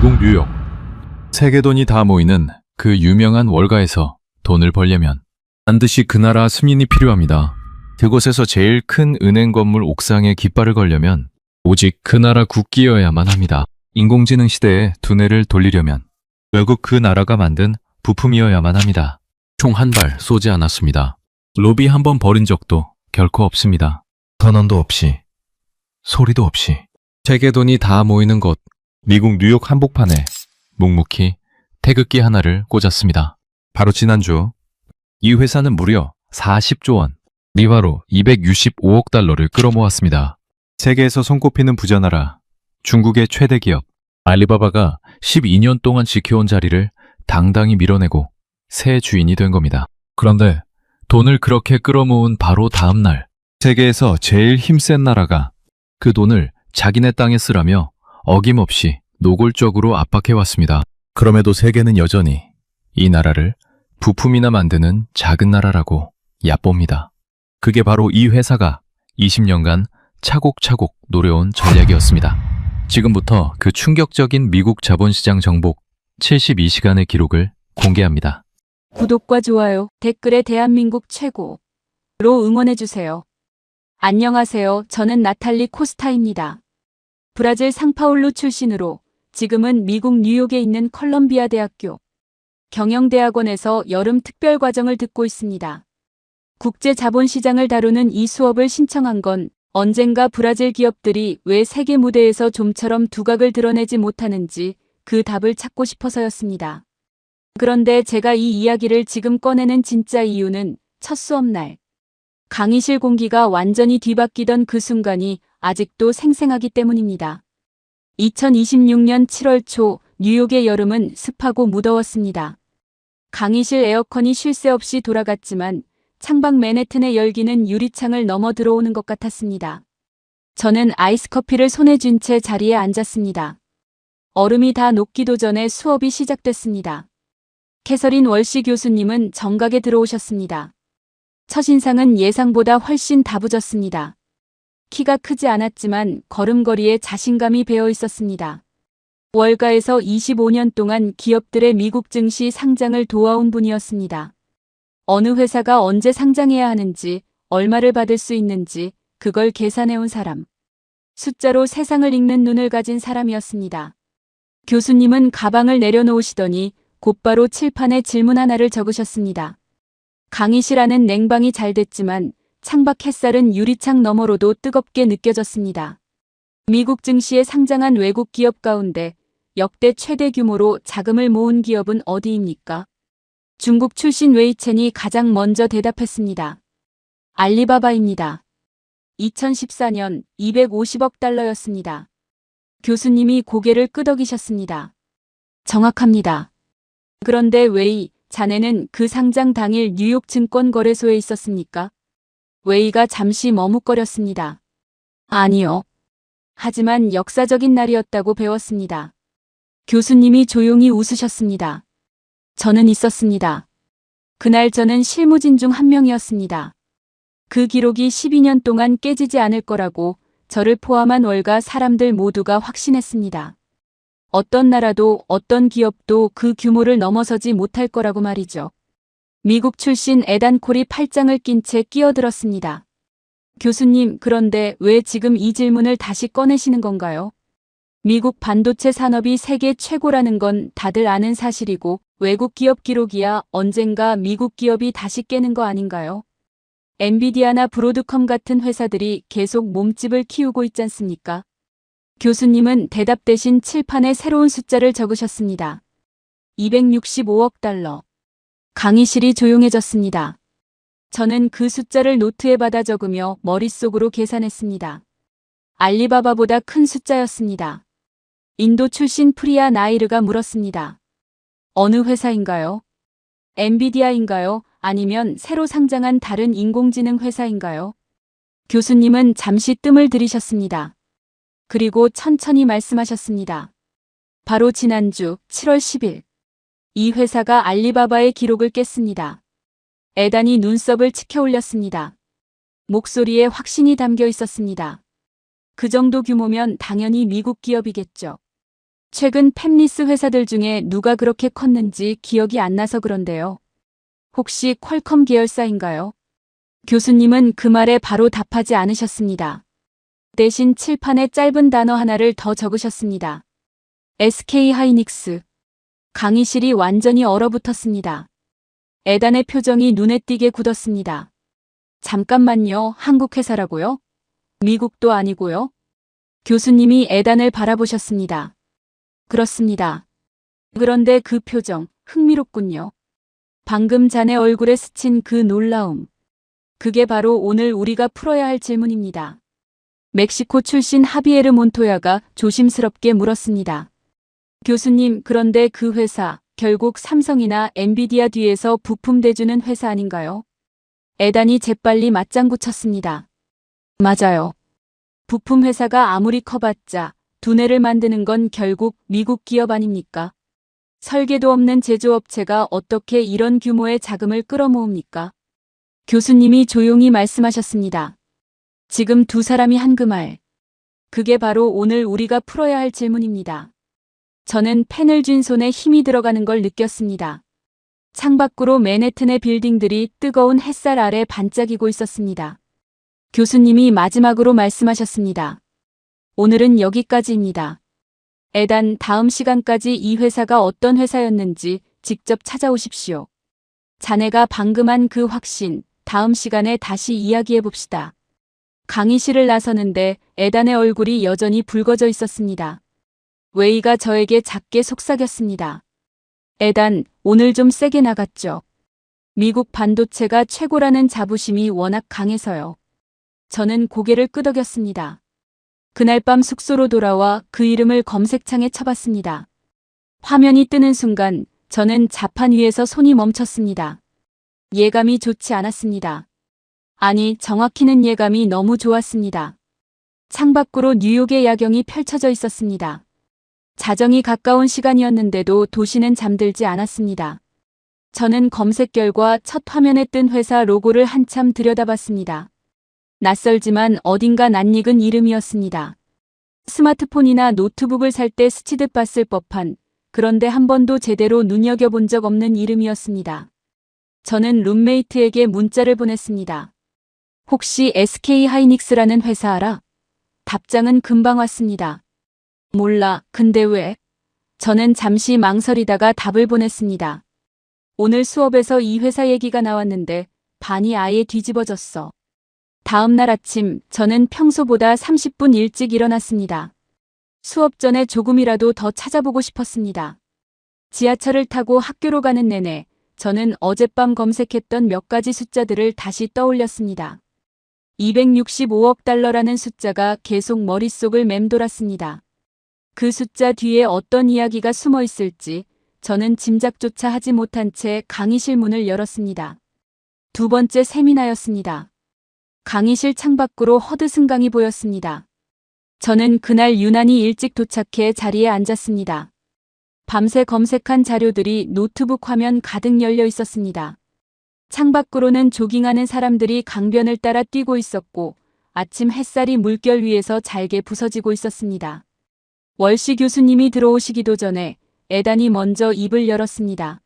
미국 뉴욕. 세계 돈이 다 모이는 그 유명한 월가에서 돈을 벌려면 반드시 그 나라 승인이 필요합니다. 그곳에서 제일 큰 은행 건물 옥상에 깃발을 걸려면 오직 그 나라 국기여야만 합니다. 인공지능 시대에 두뇌를 돌리려면 결국 그 나라가 만든 부품이어야만 합니다. 총 한 발 쏘지 않았습니다. 로비 한 번 벌인 적도 결코 없습니다. 선언도 없이, 소리도 없이. 세계 돈이 다 모이는 곳, 미국 뉴욕 한복판에 묵묵히 태극기 하나를 꽂았습니다. 바로 지난주 이 회사는 무려 40조 원, 리화로 265억 달러를 끌어모았습니다. 세계에서 손꼽히는 부자나라, 중국의 최대 기업 알리바바가 12년 동안 지켜온 자리를 당당히 밀어내고 새 주인이 된 겁니다. 그런데 돈을 그렇게 끌어모은 바로 다음 날, 세계에서 제일 힘센 나라가 그 돈을 자기네 땅에 쓰라며 어김없이 노골적으로 압박해왔습니다. 그럼에도 세계는 여전히 이 나라를 부품이나 만드는 작은 나라라고 얕봅니다. 그게 바로 이 회사가 20년간 차곡차곡 노려온 전략이었습니다. 지금부터 그 충격적인 미국 자본시장 정복 72시간의 기록을 공개합니다. 구독과 좋아요, 댓글에 대한민국 최고로 응원해주세요. 안녕하세요. 저는 나탈리 코스타입니다. 브라질 상파울루 출신으로 지금은 미국 뉴욕에 있는 컬럼비아 대학교 경영대학원에서 여름 특별과정을 듣고 있습니다. 국제 자본시장을 다루는 이 수업을 신청한 건 언젠가 브라질 기업들이 왜 세계 무대에서 좀처럼 두각을 드러내지 못하는지 그 답을 찾고 싶어서였습니다. 그런데 제가 이 이야기를 지금 꺼내는 진짜 이유는 첫 수업날 강의실 공기가 완전히 뒤바뀌던 그 순간이 아직도 생생하기 때문입니다. 2026년 7월 초 뉴욕의 여름은 습하고 무더웠습니다. 강의실 에어컨이 쉴 새 없이 돌아갔지만 창밖 맨해튼의 열기는 유리창을 넘어 들어오는 것 같았습니다. 저는 아이스커피를 손에 쥔 채 자리에 앉았습니다. 얼음이 다 녹기도 전에 수업이 시작됐습니다. 캐서린 월시 교수님은 정각에 들어오셨습니다. 첫인상은 예상보다 훨씬 다부졌습니다. 키가 크지 않았지만 걸음걸이에 자신감이 배어 있었습니다. 월가에서 25년 동안 기업들의 미국 증시 상장을 도와온 분이었습니다. 어느 회사가 언제 상장해야 하는지, 얼마를 받을 수 있는지 그걸 계산해온 사람. 숫자로 세상을 읽는 눈을 가진 사람이었습니다. 교수님은 가방을 내려놓으시더니 곧바로 칠판에 질문 하나를 적으셨습니다. 강의실 안은 냉방이 잘 됐지만 창밖 햇살은 유리창 너머로도 뜨겁게 느껴졌습니다. 미국 증시에 상장한 외국 기업 가운데 역대 최대 규모로 자금을 모은 기업은 어디입니까? 중국 출신 웨이첸이 가장 먼저 대답했습니다. 알리바바입니다. 2014년 250억 달러였습니다. 교수님이 고개를 끄덕이셨습니다. 정확합니다. 그런데 웨이, 자네는 그 상장 당일 뉴욕 증권거래소에 있었습니까? 웨이가 잠시 머뭇거렸습니다. 아니요. 하지만 역사적인 날이었다고 배웠습니다. 교수님이 조용히 웃으셨습니다. 저는 있었습니다. 그날 저는 실무진 중 한 명이었습니다. 그 기록이 12년 동안 깨지지 않을 거라고 저를 포함한 월가 사람들 모두가 확신했습니다. 어떤 나라도 어떤 기업도 그 규모를 넘어서지 못할 거라고 말이죠. 미국 출신 에단 콜이 팔짱을 낀 채 끼어들었습니다. 교수님, 그런데 왜 지금 이 질문을 다시 꺼내시는 건가요? 미국 반도체 산업이 세계 최고라는 건 다들 아는 사실이고 외국 기업 기록이야 언젠가 미국 기업이 다시 깨는 거 아닌가요? 엔비디아나 브로드컴 같은 회사들이 계속 몸집을 키우고 있지 않습니까? 교수님은 대답 대신 칠판에 새로운 숫자를 적으셨습니다. 265억 달러. 강의실이 조용해졌습니다. 저는 그 숫자를 노트에 받아 적으며 머릿속으로 계산했습니다. 알리바바보다 큰 숫자였습니다. 인도 출신 프리아 나이르가 물었습니다. 어느 회사인가요? 엔비디아인가요? 아니면 새로 상장한 다른 인공지능 회사인가요? 교수님은 잠시 뜸을 들이셨습니다. 그리고 천천히 말씀하셨습니다. 바로 지난주 7월 10일. 이 회사가 알리바바의 기록을 깼습니다. 에단이 눈썹을 치켜 올렸습니다. 목소리에 확신이 담겨 있었습니다. 그 정도 규모면 당연히 미국 기업이겠죠. 최근 팹리스 회사들 중에 누가 그렇게 컸는지 기억이 안 나서 그런데요. 혹시 퀄컴 계열사인가요? 교수님은 그 말에 바로 답하지 않으셨습니다. 대신 칠판에 짧은 단어 하나를 더 적으셨습니다. SK 하이닉스. 강의실이 완전히 얼어붙었습니다. 에단의 표정이 눈에 띄게 굳었습니다. 잠깐만요, 한국 회사라고요? 미국도 아니고요? 교수님이 에단을 바라보셨습니다. 그렇습니다. 그런데 그 표정, 흥미롭군요. 방금 자네 얼굴에 스친 그 놀라움. 그게 바로 오늘 우리가 풀어야 할 질문입니다. 멕시코 출신 하비에르 몬토야가 조심스럽게 물었습니다. 교수님, 그런데 그 회사, 결국 삼성이나 엔비디아 뒤에서 부품 대주는 회사 아닌가요? 에단이 재빨리 맞장구 쳤습니다. 맞아요. 부품 회사가 아무리 커봤자 두뇌를 만드는 건 결국 미국 기업 아닙니까? 설계도 없는 제조업체가 어떻게 이런 규모의 자금을 끌어모읍니까? 교수님이 조용히 말씀하셨습니다. 지금 두 사람이 한 그 말. 그게 바로 오늘 우리가 풀어야 할 질문입니다. 저는 펜을 쥔 손에 힘이 들어가는 걸 느꼈습니다. 창밖으로 맨해튼의 빌딩들이 뜨거운 햇살 아래 반짝이고 있었습니다. 교수님이 마지막으로 말씀하셨습니다. 오늘은 여기까지입니다. 에단, 다음 시간까지 이 회사가 어떤 회사였는지 직접 찾아오십시오. 자네가 방금 한 그 확신, 다음 시간에 다시 이야기해 봅시다. 강의실을 나서는데 에단의 얼굴이 여전히 붉어져 있었습니다. 웨이가 저에게 작게 속삭였습니다. 에단, 오늘 좀 세게 나갔죠. 미국 반도체가 최고라는 자부심이 워낙 강해서요. 저는 고개를 끄덕였습니다. 그날 밤 숙소로 돌아와 그 이름을 검색창에 쳐봤습니다. 화면이 뜨는 순간 저는 자판 위에서 손이 멈췄습니다. 예감이 좋지 않았습니다. 아니, 정확히는 예감이 너무 좋았습니다. 창밖으로 뉴욕의 야경이 펼쳐져 있었습니다. 자정이 가까운 시간이었는데도 도시는 잠들지 않았습니다. 저는 검색 결과 첫 화면에 뜬 회사 로고를 한참 들여다봤습니다. 낯설지만 어딘가 낯익은 이름이었습니다. 스마트폰이나 노트북을 살 때 스치듯 봤을 법한, 그런데 한 번도 제대로 눈여겨본 적 없는 이름이었습니다. 저는 룸메이트에게 문자를 보냈습니다. 혹시 SK 하이닉스라는 회사 알아? 답장은 금방 왔습니다. 몰라, 근데 왜? 저는 잠시 망설이다가 답을 보냈습니다. 오늘 수업에서 이 회사 얘기가 나왔는데 반이 아예 뒤집어졌어. 다음 날 아침 저는 평소보다 30분 일찍 일어났습니다. 수업 전에 조금이라도 더 찾아보고 싶었습니다. 지하철을 타고 학교로 가는 내내 저는 어젯밤 검색했던 몇 가지 숫자들을 다시 떠올렸습니다. 265억 달러라는 숫자가 계속 머릿속을 맴돌았습니다. 그 숫자 뒤에 어떤 이야기가 숨어 있을지 저는 짐작조차 하지 못한 채 강의실 문을 열었습니다. 두 번째 세미나였습니다. 강의실 창밖으로 허드슨강이 보였습니다. 저는 그날 유난히 일찍 도착해 자리에 앉았습니다. 밤새 검색한 자료들이 노트북 화면 가득 열려 있었습니다. 창밖으로는 조깅하는 사람들이 강변을 따라 뛰고 있었고 아침 햇살이 물결 위에서 잘게 부서지고 있었습니다. 월시 교수님이 들어오시기도 전에 에단이 먼저 입을 열었습니다.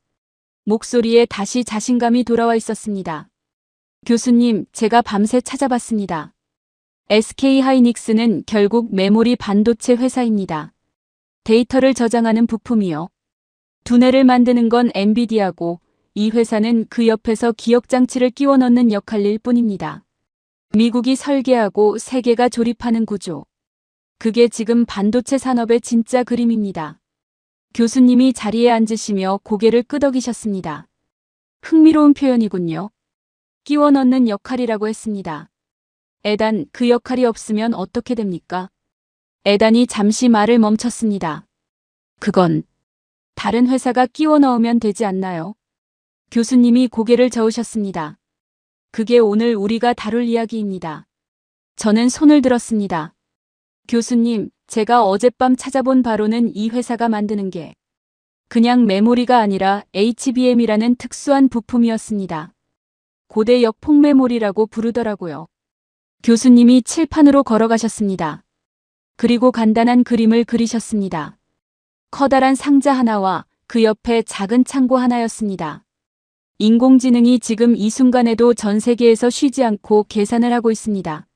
목소리에 다시 자신감이 돌아와 있었습니다. 교수님, 제가 밤새 찾아봤습니다. SK 하이닉스는 결국 메모리 반도체 회사입니다. 데이터를 저장하는 부품이요. 두뇌를 만드는 건 엔비디아고 이 회사는 그 옆에서 기억장치를 끼워 넣는 역할일 뿐입니다. 미국이 설계하고 세계가 조립하는 구조. 그게 지금 반도체 산업의 진짜 그림입니다. 교수님이 자리에 앉으시며 고개를 끄덕이셨습니다. 흥미로운 표현이군요. 끼워 넣는 역할이라고 했습니다. 에단, 그 역할이 없으면 어떻게 됩니까? 에단이 잠시 말을 멈췄습니다. 그건 다른 회사가 끼워 넣으면 되지 않나요? 교수님이 고개를 저으셨습니다. 그게 오늘 우리가 다룰 이야기입니다. 저는 손을 들었습니다. 교수님, 제가 어젯밤 찾아본 바로는 이 회사가 만드는 게 그냥 메모리가 아니라 HBM이라는 특수한 부품이었습니다. 고대역 폭메모리라고 부르더라고요. 교수님이 칠판으로 걸어가셨습니다. 그리고 간단한 그림을 그리셨습니다. 커다란 상자 하나와 그 옆에 작은 창고 하나였습니다. 인공지능이 지금 이 순간에도 전 세계에서 쉬지 않고 계산을 하고 있습니다.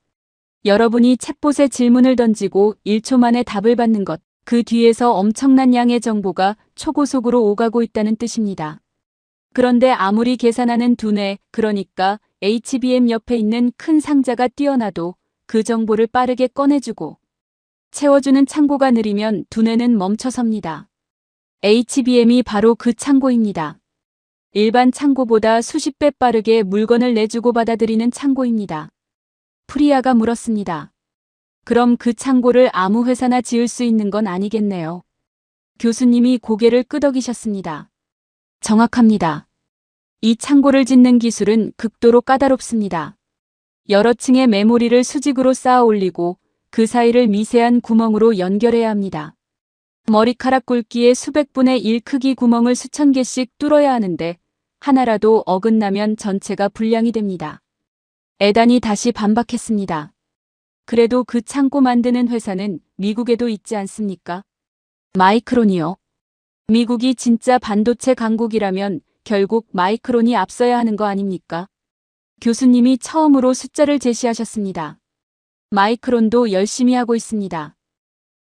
여러분이 챗봇에 질문을 던지고 1초 만에 답을 받는 것, 그 뒤에서 엄청난 양의 정보가 초고속으로 오가고 있다는 뜻입니다. 그런데 아무리 계산하는 두뇌, 그러니까 HBM 옆에 있는 큰 상자가 뛰어나도 그 정보를 빠르게 꺼내주고 채워주는 창고가 느리면 두뇌는 멈춰섭니다. HBM이 바로 그 창고입니다. 일반 창고보다 수십 배 빠르게 물건을 내주고 받아들이는 창고입니다. 프리아가 물었습니다. 그럼 그 창고를 아무 회사나 지을 수 있는 건 아니겠네요. 교수님이 고개를 끄덕이셨습니다. 정확합니다. 이 창고를 짓는 기술은 극도로 까다롭습니다. 여러 층의 메모리를 수직으로 쌓아 올리고 그 사이를 미세한 구멍으로 연결해야 합니다. 머리카락 굵기의 수백 분의 1 크기 구멍을 수천 개씩 뚫어야 하는데 하나라도 어긋나면 전체가 불량이 됩니다. 에단이 다시 반박했습니다. 그래도 그 창고 만드는 회사는 미국에도 있지 않습니까? 마이크론이요. 미국이 진짜 반도체 강국이라면 결국 마이크론이 앞서야 하는 거 아닙니까? 교수님이 처음으로 숫자를 제시하셨습니다. 마이크론도 열심히 하고 있습니다.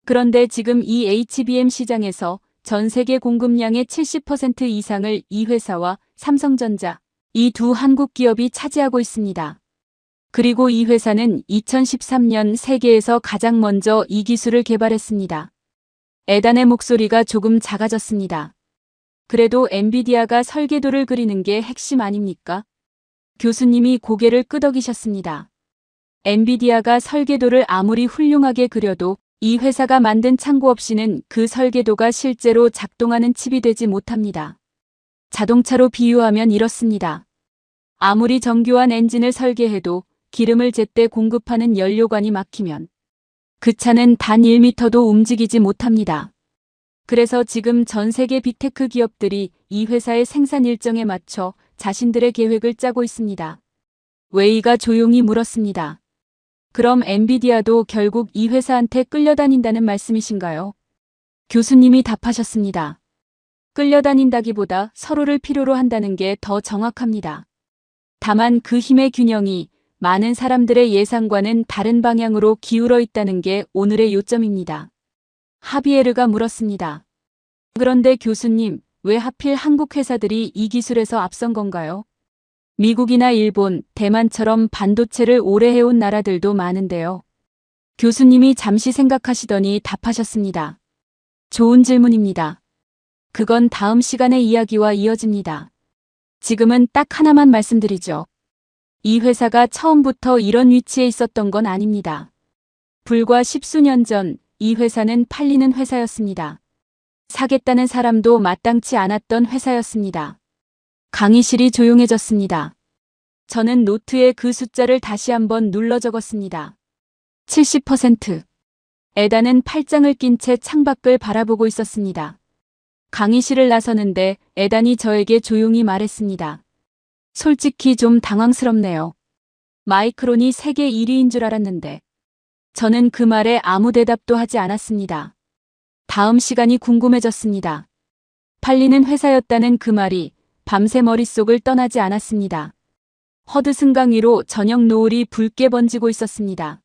그런데 지금 이 HBM 시장에서 전 세계 공급량의 70% 이상을 이 회사와 삼성전자, 이 두 한국 기업이 차지하고 있습니다. 그리고 이 회사는 2013년 세계에서 가장 먼저 이 기술을 개발했습니다. 에단의 목소리가 조금 작아졌습니다. 그래도 엔비디아가 설계도를 그리는 게 핵심 아닙니까? 교수님이 고개를 끄덕이셨습니다. 엔비디아가 설계도를 아무리 훌륭하게 그려도 이 회사가 만든 창고 없이는 그 설계도가 실제로 작동하는 칩이 되지 못합니다. 자동차로 비유하면 이렇습니다. 아무리 정교한 엔진을 설계해도 기름을 제때 공급하는 연료관이 막히면 그 차는 단 1m도 움직이지 못합니다. 그래서 지금 전 세계 빅테크 기업들이 이 회사의 생산 일정에 맞춰 자신들의 계획을 짜고 있습니다. 웨이가 조용히 물었습니다. 그럼 엔비디아도 결국 이 회사한테 끌려다닌다는 말씀이신가요? 교수님이 답하셨습니다. 끌려다닌다기보다 서로를 필요로 한다는 게 더 정확합니다. 다만 그 힘의 균형이 많은 사람들의 예상과는 다른 방향으로 기울어 있다는 게 오늘의 요점입니다. 하비에르가 물었습니다. 그런데 교수님, 왜 하필 한국 회사들이 이 기술에서 앞선 건가요? 미국이나 일본, 대만처럼 반도체를 오래 해온 나라들도 많은데요. 교수님이 잠시 생각하시더니 답하셨습니다. 좋은 질문입니다. 그건 다음 시간의 이야기와 이어집니다. 지금은 딱 하나만 말씀드리죠. 이 회사가 처음부터 이런 위치에 있었던 건 아닙니다. 불과 10수년 전 이 회사는 팔리는 회사였습니다. 사겠다는 사람도 마땅치 않았던 회사였습니다. 강의실이 조용해졌습니다. 저는 노트에 그 숫자를 다시 한번 눌러 적었습니다. 70%. 에단은 팔짱을 낀 채 창밖을 바라보고 있었습니다. 강의실을 나서는데 에단이 저에게 조용히 말했습니다. 솔직히 좀 당황스럽네요. 마이크론이 세계 1위인 줄 알았는데. 저는 그 말에 아무 대답도 하지 않았습니다. 다음 시간이 궁금해졌습니다. 팔리는 회사였다는 그 말이 밤새 머릿속을 떠나지 않았습니다. 허드슨강 위로 저녁 노을이 붉게 번지고 있었습니다.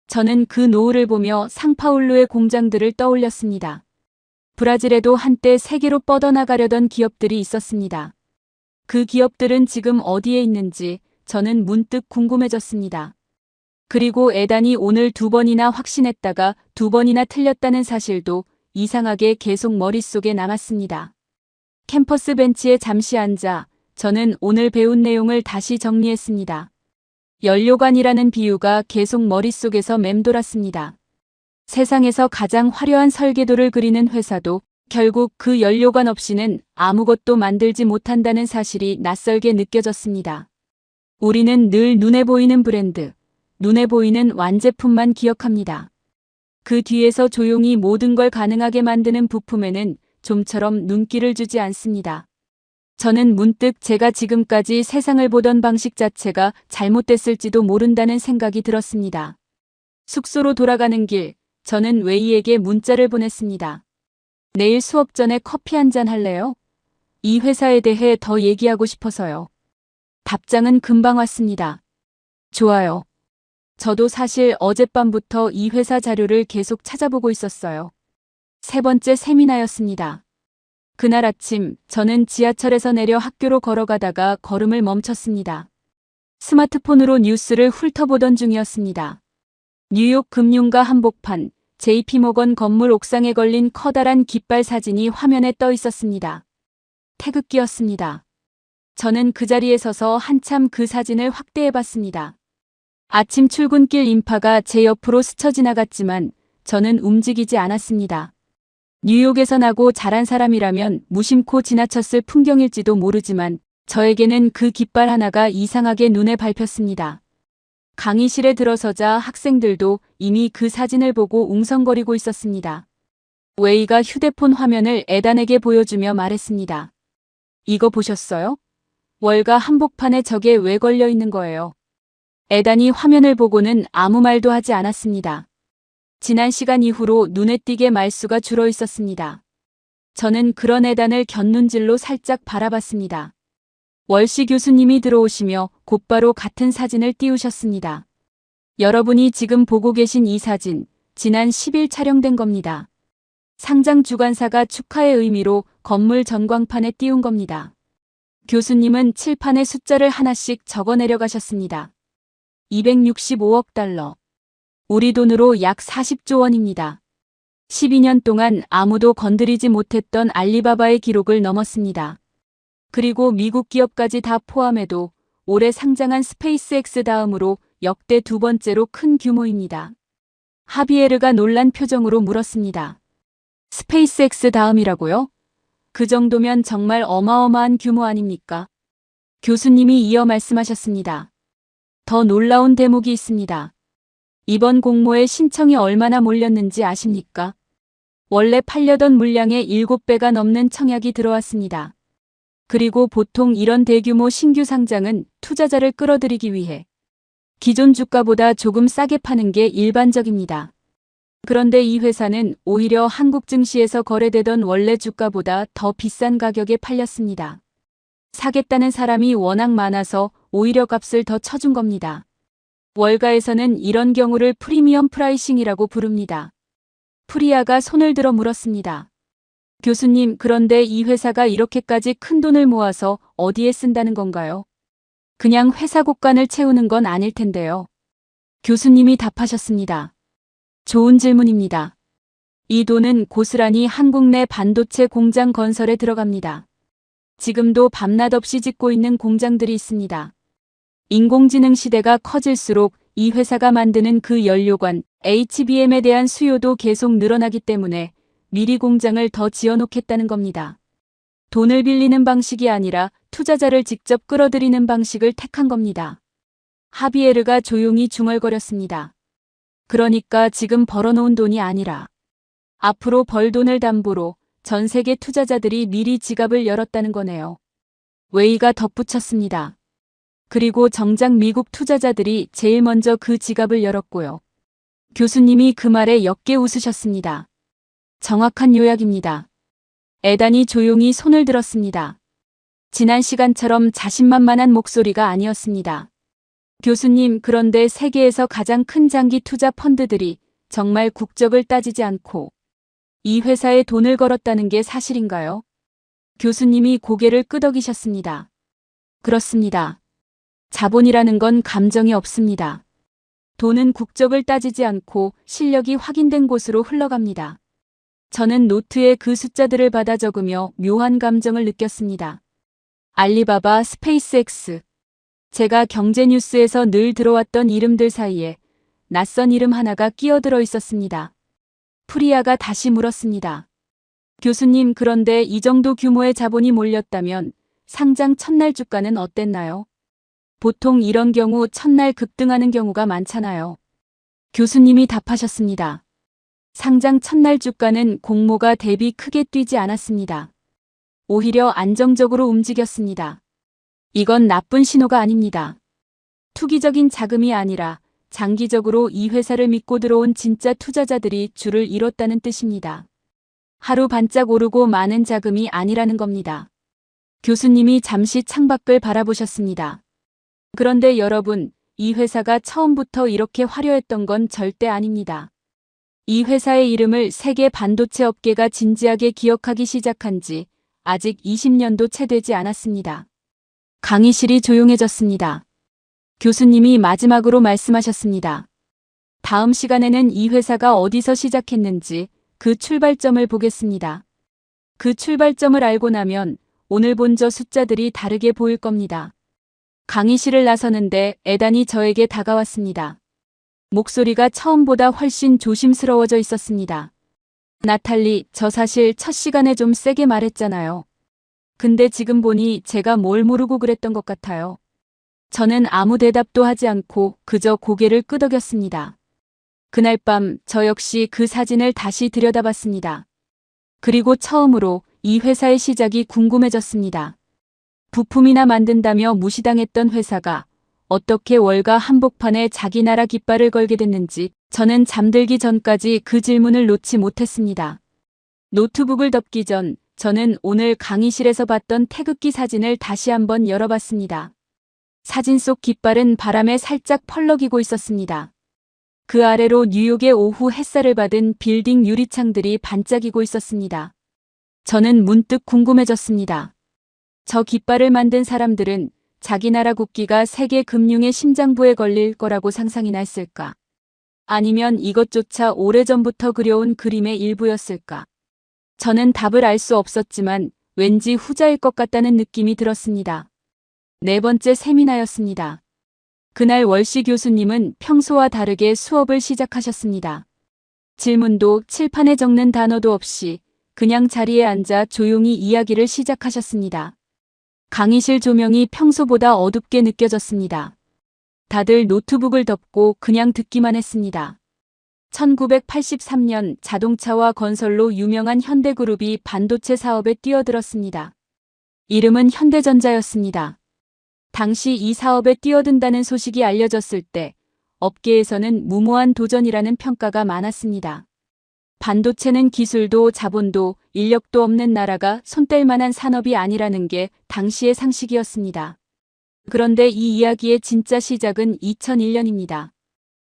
저는 그 노을을 보며 상파울루의 공장들을 떠올렸습니다. 브라질에도 한때 세계로 뻗어나가려던 기업들이 있었습니다. 그 기업들은 지금 어디에 있는지 저는 문득 궁금해졌습니다. 그리고 에단이 오늘 2번이나 확신했다가 2번이나 틀렸다는 사실도 이상하게 계속 머릿속에 남았습니다. 캠퍼스 벤치에 잠시 앉아 저는 오늘 배운 내용을 다시 정리했습니다. 연료관이라는 비유가 계속 머릿속에서 맴돌았습니다. 세상에서 가장 화려한 설계도를 그리는 회사도 결국 그 연료관 없이는 아무것도 만들지 못한다는 사실이 낯설게 느껴졌습니다. 우리는 늘 눈에 보이는 브랜드, 눈에 보이는 완제품만 기억합니다. 그 뒤에서 조용히 모든 걸 가능하게 만드는 부품에는 좀처럼 눈길을 주지 않습니다. 저는 문득 제가 지금까지 세상을 보던 방식 자체가 잘못됐을지도 모른다는 생각이 들었습니다. 숙소로 돌아가는 길, 저는 웨이에게 문자를 보냈습니다. 내일 수업 전에 커피 한잔 할래요? 이 회사에 대해 더 얘기하고 싶어서요. 답장은 금방 왔습니다. 좋아요. 저도 사실 어젯밤부터 이 회사 자료를 계속 찾아보고 있었어요. 세 번째 세미나였습니다. 그날 아침 저는 지하철에서 내려 학교로 걸어가다가 걸음을 멈췄습니다. 스마트폰으로 뉴스를 훑어보던 중이었습니다. 뉴욕 금융가 한복판, JP모건 건물 옥상에 걸린 커다란 깃발 사진이 화면에 떠 있었습니다. 태극기였습니다. 저는 그 자리에 서서 한참 그 사진을 확대해봤습니다. 아침 출근길 인파가 제 옆으로 스쳐 지나갔지만 저는 움직이지 않았습니다. 뉴욕에서 나고 자란 사람이라면 무심코 지나쳤을 풍경일지도 모르지만 저에게는 그 깃발 하나가 이상하게 눈에 밟혔습니다. 강의실에 들어서자 학생들도 이미 그 사진을 보고 웅성거리고 있었습니다. 웨이가 휴대폰 화면을 에단에게 보여주며 말했습니다. 이거 보셨어요? 월가 한복판에 저게 왜 걸려 있는 거예요? 에단이 화면을 보고는 아무 말도 하지 않았습니다. 지난 시간 이후로 눈에 띄게 말수가 줄어 있었습니다. 저는 그런 에단을 곁눈질로 살짝 바라봤습니다. 월시 교수님이 들어오시며 곧바로 같은 사진을 띄우셨습니다. 여러분이 지금 보고 계신 이 사진, 지난 10일 촬영된 겁니다. 상장 주관사가 축하의 의미로 건물 전광판에 띄운 겁니다. 교수님은 칠판에 숫자를 하나씩 적어 내려가셨습니다. 265억 달러. 우리 돈으로 약 40조 원입니다. 12년 동안 아무도 건드리지 못했던 알리바바의 기록을 넘었습니다. 그리고 미국 기업까지 다 포함해도 올해 상장한 스페이스X 다음으로 역대 두 번째로 큰 규모입니다. 하비에르가 놀란 표정으로 물었습니다. 스페이스X 다음이라고요? 그 정도면 정말 어마어마한 규모 아닙니까? 교수님이 이어 말씀하셨습니다. 더 놀라운 대목이 있습니다. 이번 공모에 신청이 얼마나 몰렸는지 아십니까? 원래 팔려던 물량의 7배가 넘는 청약이 들어왔습니다. 그리고 보통 이런 대규모 신규 상장은 투자자를 끌어들이기 위해 기존 주가보다 조금 싸게 파는 게 일반적입니다. 그런데 이 회사는 오히려 한국 증시에서 거래되던 원래 주가보다 더 비싼 가격에 팔렸습니다. 사겠다는 사람이 워낙 많아서 오히려 값을 더 쳐준 겁니다. 월가에서는 이런 경우를 프리미엄 프라이싱이라고 부릅니다. 프리아가 손을 들어 물었습니다. 교수님, 그런데 이 회사가 이렇게까지 큰 돈을 모아서 어디에 쓴다는 건가요? 그냥 회사 곳간을 채우는 건 아닐 텐데요. 교수님이 답하셨습니다. 좋은 질문입니다. 이 돈은 고스란히 한국 내 반도체 공장 건설에 들어갑니다. 지금도 밤낮 없이 짓고 있는 공장들이 있습니다. 인공지능 시대가 커질수록 이 회사가 만드는 그 연료관, HBM에 대한 수요도 계속 늘어나기 때문에 미리 공장을 더 지어놓겠다는 겁니다. 돈을 빌리는 방식이 아니라 투자자를 직접 끌어들이는 방식을 택한 겁니다. 하비에르가 조용히 중얼거렸습니다. 그러니까 지금 벌어놓은 돈이 아니라 앞으로 벌 돈을 담보로 전 세계 투자자들이 미리 지갑을 열었다는 거네요. 웨이가 덧붙였습니다. 그리고 정작 미국 투자자들이 제일 먼저 그 지갑을 열었고요. 교수님이 그 말에 옅게 웃으셨습니다. 정확한 요약입니다. 에단이 조용히 손을 들었습니다. 지난 시간처럼 자신만만한 목소리가 아니었습니다. 교수님, 그런데 세계에서 가장 큰 장기 투자 펀드들이 정말 국적을 따지지 않고 이 회사에 돈을 걸었다는 게 사실인가요? 교수님이 고개를 끄덕이셨습니다. 그렇습니다. 자본이라는 건 감정이 없습니다. 돈은 국적을 따지지 않고 실력이 확인된 곳으로 흘러갑니다. 저는 노트에 그 숫자들을 받아 적으며 묘한 감정을 느꼈습니다. 알리바바, 스페이스X. 제가 경제 뉴스에서 늘 들어왔던 이름들 사이에 낯선 이름 하나가 끼어들어 있었습니다. 프리아가 다시 물었습니다. 교수님, 그런데 이 정도 규모의 자본이 몰렸다면 상장 첫날 주가는 어땠나요? 보통 이런 경우 첫날 급등하는 경우가 많잖아요. 교수님이 답하셨습니다. 상장 첫날 주가는 공모가 대비 크게 뛰지 않았습니다. 오히려 안정적으로 움직였습니다. 이건 나쁜 신호가 아닙니다. 투기적인 자금이 아니라 장기적으로 이 회사를 믿고 들어온 진짜 투자자들이 줄을 이뤘다는 뜻입니다. 하루 반짝 오르고 많은 자금이 아니라는 겁니다. 교수님이 잠시 창밖을 바라보셨습니다. 그런데 여러분, 이 회사가 처음부터 이렇게 화려했던 건 절대 아닙니다. 이 회사의 이름을 세계 반도체 업계가 진지하게 기억하기 시작한 지 아직 20년도 채 되지 않았습니다. 강의실이 조용해졌습니다. 교수님이 마지막으로 말씀하셨습니다. 다음 시간에는 이 회사가 어디서 시작했는지 그 출발점을 보겠습니다. 그 출발점을 알고 나면 오늘 본 저 숫자들이 다르게 보일 겁니다. 강의실을 나서는데 에단이 저에게 다가왔습니다. 목소리가 처음보다 훨씬 조심스러워져 있었습니다. 나탈리, 저 사실 첫 시간에 좀 세게 말했잖아요. 근데 지금 보니 제가 뭘 모르고 그랬던 것 같아요. 저는 아무 대답도 하지 않고 그저 고개를 끄덕였습니다. 그날 밤 저 역시 그 사진을 다시 들여다봤습니다. 그리고 처음으로 이 회사의 시작이 궁금해졌습니다. 부품이나 만든다며 무시당했던 회사가 어떻게 월가 한복판에 자기 나라 깃발을 걸게 됐는지 저는 잠들기 전까지 그 질문을 놓지 못했습니다. 노트북을 덮기 전 저는 오늘 강의실에서 봤던 태극기 사진을 다시 한번 열어봤습니다. 사진 속 깃발은 바람에 살짝 펄럭이고 있었습니다. 그 아래로 뉴욕의 오후 햇살을 받은 빌딩 유리창들이 반짝이고 있었습니다. 저는 문득 궁금해졌습니다. 저 깃발을 만든 사람들은 자기 나라 국기가 세계 금융의 심장부에 걸릴 거라고 상상이나 했을까? 아니면 이것조차 오래전부터 그려온 그림의 일부였을까? 저는 답을 알 수 없었지만 왠지 후자일 것 같다는 느낌이 들었습니다. 네 번째 세미나였습니다. 그날 월시 교수님은 평소와 다르게 수업을 시작하셨습니다. 질문도 칠판에 적는 단어도 없이 그냥 자리에 앉아 조용히 이야기를 시작하셨습니다. 강의실 조명이 평소보다 어둡게 느껴졌습니다. 다들 노트북을 덮고 그냥 듣기만 했습니다. 1983년 자동차와 건설로 유명한 현대그룹이 반도체 사업에 뛰어들었습니다. 이름은 현대전자였습니다. 당시 이 사업에 뛰어든다는 소식이 알려졌을 때 업계에서는 무모한 도전이라는 평가가 많았습니다. 반도체는 기술도 자본도 인력도 없는 나라가 손댈 만한 산업이 아니라는 게 당시의 상식이었습니다. 그런데 이 이야기의 진짜 시작은 2001년입니다.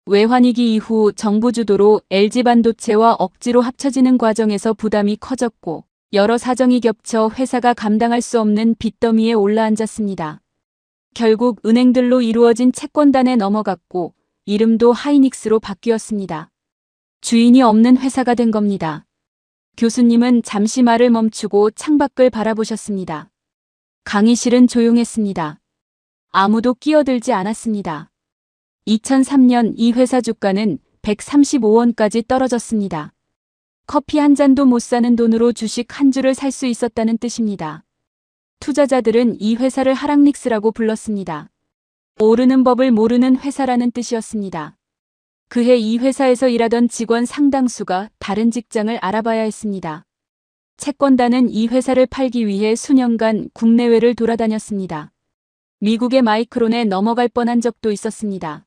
외환위기 이후 정부 주도로 LG반도체와 억지로 합쳐지는 과정에서 부담이 커졌고 여러 사정이 겹쳐 회사가 감당할 수 없는 빚더미에 올라앉았습니다. 결국 은행들로 이루어진 채권단에 넘어갔고 이름도 하이닉스로 바뀌었습니다. 주인이 없는 회사가 된 겁니다. 교수님은 잠시 말을 멈추고 창밖을 바라보셨습니다. 강의실은 조용했습니다. 아무도 끼어들지 않았습니다. 2003년 이 회사 주가는 135원까지 떨어졌습니다. 커피 한 잔도 못 사는 돈으로 주식 한 주를 살 수 있었다는 뜻입니다. 투자자들은 이 회사를 하락닉스라고 불렀습니다. 오르는 법을 모르는 회사라는 뜻이었습니다. 그해 이 회사에서 일하던 직원 상당수가 다른 직장을 알아봐야 했습니다. 채권단은 이 회사를 팔기 위해 수년간 국내외를 돌아다녔습니다. 미국의 마이크론에 넘어갈 뻔한 적도 있었습니다.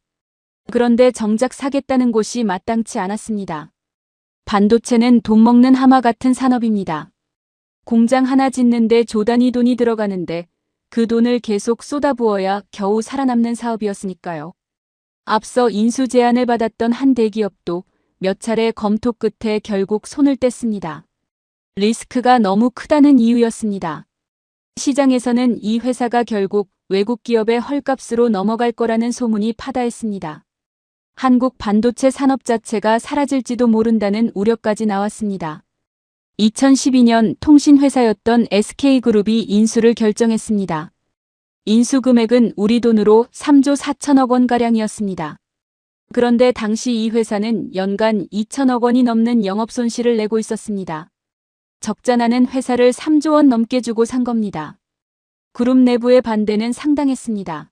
그런데 정작 사겠다는 곳이 마땅치 않았습니다. 반도체는 돈 먹는 하마 같은 산업입니다. 공장 하나 짓는데 조단위 돈이 들어가는데 그 돈을 계속 쏟아부어야 겨우 살아남는 사업이었으니까요. 앞서 인수 제안을 받았던 한 대기업도 몇 차례 검토 끝에 결국 손을 뗐습니다. 리스크가 너무 크다는 이유였습니다. 시장에서는 이 회사가 결국 외국 기업의 헐값으로 넘어갈 거라는 소문이 파다했습니다. 한국 반도체 산업 자체가 사라질지도 모른다는 우려까지 나왔습니다. 2012년 통신회사였던 SK그룹이 인수를 결정했습니다. 인수 금액은 우리 돈으로 3조 4천억 원가량이었습니다. 그런데 당시 이 회사는 연간 2천억 원이 넘는 영업손실을 내고 있었습니다. 적자 나는 회사를 3조 원 넘게 주고 산 겁니다. 그룹 내부의 반대는 상당했습니다.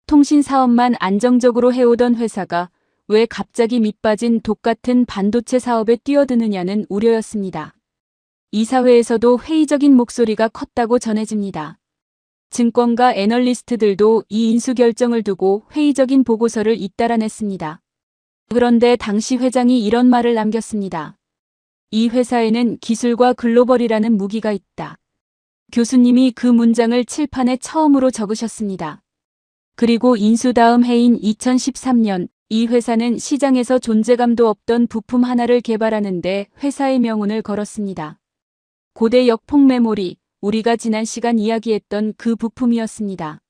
통신 사업만 안정적으로 해오던 회사가 왜 갑자기 밑빠진 독 같은 반도체 사업에 뛰어드느냐는 우려였습니다. 이사회에서도 회의적인 목소리가 컸다고 전해집니다. 증권가 애널리스트들도 이 인수 결정을 두고 회의적인 보고서를 잇따라 냈습니다. 그런데 당시 회장이 이런 말을 남겼습니다. 이 회사에는 기술과 글로벌이라는 무기가 있다. 교수님이 그 문장을 칠판에 처음으로 적으셨습니다. 그리고 인수 다음 해인 2013년 이 회사는 시장에서 존재감도 없던 부품 하나를 개발하는데 회사의 명운을 걸었습니다. 고대 역폭 메모리, 우리가 지난 시간 이야기했던 그 부품이었습니다.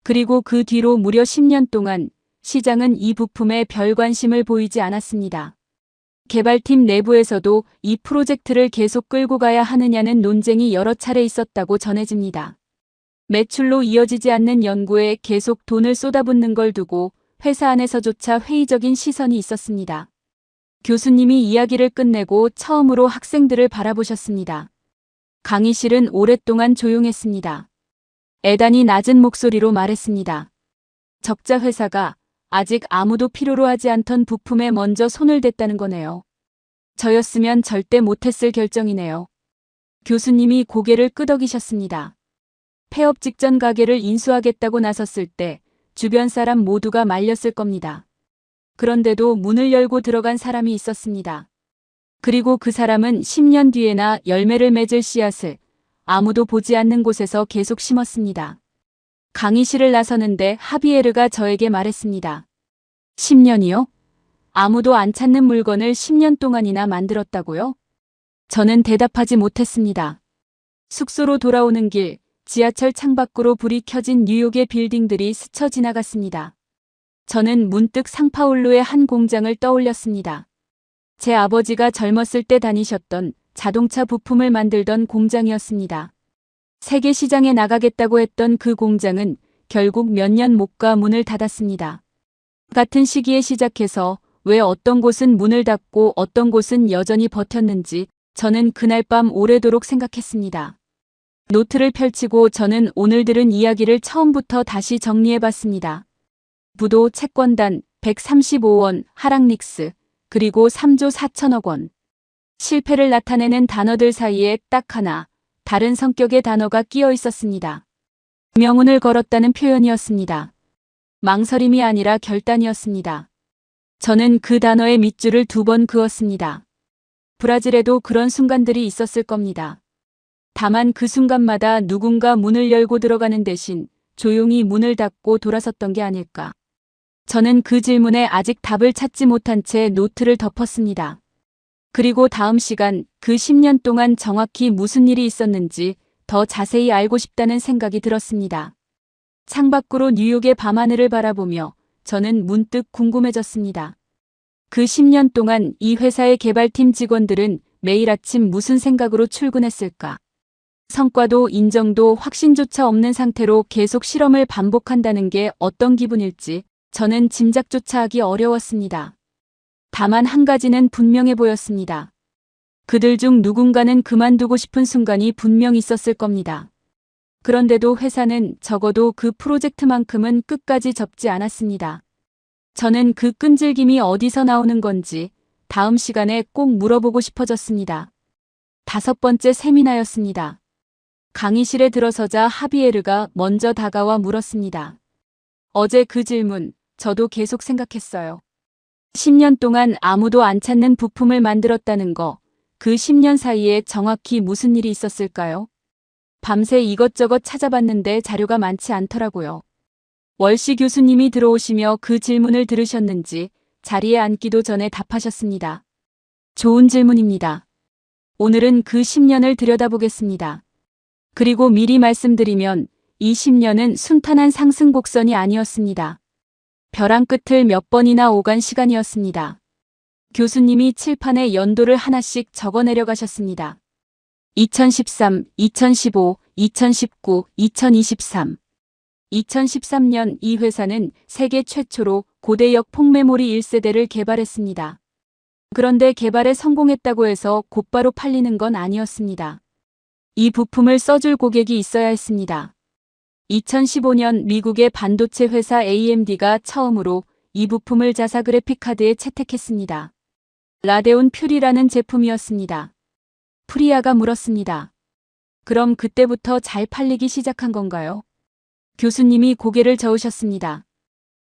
그리고 그 뒤로 무려 10년 동안 시장은 이 부품에 별 관심을 보이지 않았습니다. 개발팀 내부에서도 이 프로젝트를 계속 끌고 가야 하느냐는 논쟁이 여러 차례 있었다고 전해집니다. 매출로 이어지지 않는 연구에 계속 돈을 쏟아붓는 걸 두고 회사 안에서조차 회의적인 시선이 있었습니다. 교수님이 이야기를 끝내고 처음으로 학생들을 바라보셨습니다. 강의실은 오랫동안 조용했습니다. 애단이 낮은 목소리로 말했습니다. 적자 회사가 아직 아무도 필요로 하지 않던 부품에 먼저 손을 댔다는 거네요. 저였으면 절대 못했을 결정이네요. 교수님이 고개를 끄덕이셨습니다. 폐업 직전 가게를 인수하겠다고 나섰을 때 주변 사람 모두가 말렸을 겁니다. 그런데도 문을 열고 들어간 사람이 있었습니다. 그리고 그 사람은 10년 뒤에나 열매를 맺을 씨앗을 아무도 보지 않는 곳에서 계속 심었습니다. 강의실을 나서는데 하비에르가 저에게 말했습니다. 10년이요? 아무도 안 찾는 물건을 10년 동안이나 만들었다고요? 저는 대답하지 못했습니다. 숙소로 돌아오는 길, 지하철 창밖으로 불이 켜진 뉴욕의 빌딩들이 스쳐 지나갔습니다. 저는 문득 상파울루의 한 공장을 떠올렸습니다. 제 아버지가 젊었을 때 다니셨던 자동차 부품을 만들던 공장이었습니다. 세계 시장에 나가겠다고 했던 그 공장은 결국 몇 년 못 가 문을 닫았습니다. 같은 시기에 시작해서 왜 어떤 곳은 문을 닫고 어떤 곳은 여전히 버텼는지 저는 그날 밤 오래도록 생각했습니다. 노트를 펼치고 저는 오늘 들은 이야기를 처음부터 다시 정리해봤습니다. 부도 채권단 135원 하락닉스 그리고 3조 4천억 원. 실패를 나타내는 단어들 사이에 딱 하나 다른 성격의 단어가 끼어 있었습니다. 명운을 걸었다는 표현이었습니다. 망설임이 아니라 결단이었습니다. 저는 그 단어의 밑줄을 2번 그었습니다. 브라질에도 그런 순간들이 있었을 겁니다. 다만 그 순간마다 누군가 문을 열고 들어가는 대신 조용히 문을 닫고 돌아섰던 게 아닐까. 저는 그 질문에 아직 답을 찾지 못한 채 노트를 덮었습니다. 그리고 다음 시간 그 10년 동안 정확히 무슨 일이 있었는지 더 자세히 알고 싶다는 생각이 들었습니다. 창밖으로 뉴욕의 밤하늘을 바라보며 저는 문득 궁금해졌습니다. 그 10년 동안 이 회사의 개발팀 직원들은 매일 아침 무슨 생각으로 출근했을까? 성과도 인정도 확신조차 없는 상태로 계속 실험을 반복한다는 게 어떤 기분일지 저는 짐작조차 하기 어려웠습니다. 다만 한 가지는 분명해 보였습니다. 그들 중 누군가는 그만두고 싶은 순간이 분명 있었을 겁니다. 그런데도 회사는 적어도 그 프로젝트만큼은 끝까지 접지 않았습니다. 저는 그 끈질김이 어디서 나오는 건지 다음 시간에 꼭 물어보고 싶어졌습니다. 5번째 세미나였습니다. 강의실에 들어서자 하비에르가 먼저 다가와 물었습니다. 어제 그 질문, 저도 계속 생각했어요. 10년 동안 아무도 안 찾는 부품을 만들었다는 거, 그 10년 사이에 정확히 무슨 일이 있었을까요? 밤새 이것저것 찾아봤는데 자료가 많지 않더라고요. 월시 교수님이 들어오시며 그 질문을 들으셨는지 자리에 앉기도 전에 답하셨습니다. 좋은 질문입니다. 오늘은 그 10년을 들여다보겠습니다. 그리고 미리 말씀드리면 이 10년은 순탄한 상승 곡선이 아니었습니다. 벼랑 끝을 몇 번이나 오간 시간이었습니다. 교수님이 칠판에 연도를 하나씩 적어 내려가셨습니다. 2013, 2015, 2019, 2023. 2013년 이 회사는 세계 최초로 고대역 폭메모리 1세대를 개발했습니다. 그런데 개발에 성공했다고 해서 곧바로 팔리는 건 아니었습니다. 이 부품을 써줄 고객이 있어야 했습니다. 2015년 미국의 반도체 회사 AMD가 처음으로 이 부품을 자사 그래픽 카드에 채택했습니다. 라데온 퓨리라는 제품이었습니다. 프리아가 물었습니다. 그럼 그때부터 잘 팔리기 시작한 건가요? 교수님이 고개를 저으셨습니다.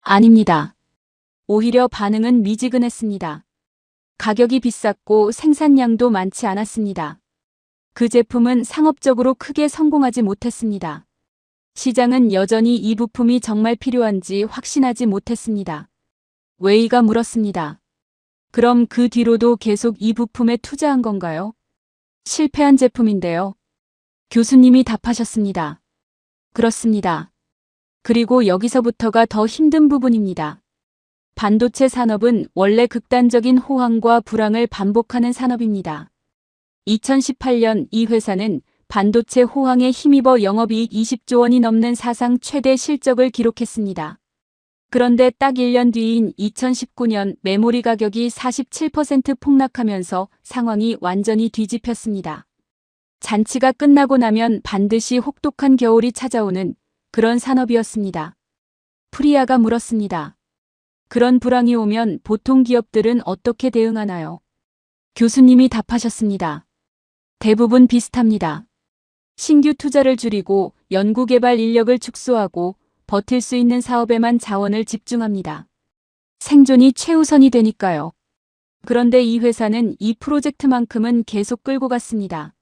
아닙니다. 오히려 반응은 미지근했습니다. 가격이 비쌌고 생산량도 많지 않았습니다. 그 제품은 상업적으로 크게 성공하지 못했습니다. 시장은 여전히 이 부품이 정말 필요한지 확신하지 못했습니다. 웨이가 물었습니다. 그럼 그 뒤로도 계속 이 부품에 투자한 건가요? 실패한 제품인데요. 교수님이 답하셨습니다. 그렇습니다. 그리고 여기서부터가 더 힘든 부분입니다. 반도체 산업은 원래 극단적인 호황과 불황을 반복하는 산업입니다. 2018년 이 회사는 반도체 호황에 힘입어 영업이익 20조 원이 넘는 사상 최대 실적을 기록했습니다. 그런데 딱 1년 뒤인 2019년 메모리 가격이 47% 폭락하면서 상황이 완전히 뒤집혔습니다. 잔치가 끝나고 나면 반드시 혹독한 겨울이 찾아오는 그런 산업이었습니다. 프리아가 물었습니다. 그런 불황이 오면 보통 기업들은 어떻게 대응하나요? 교수님이 답하셨습니다. 대부분 비슷합니다. 신규 투자를 줄이고 연구개발 인력을 축소하고 버틸 수 있는 사업에만 자원을 집중합니다. 생존이 최우선이 되니까요. 그런데 이 회사는 이 프로젝트만큼은 계속 끌고 갔습니다.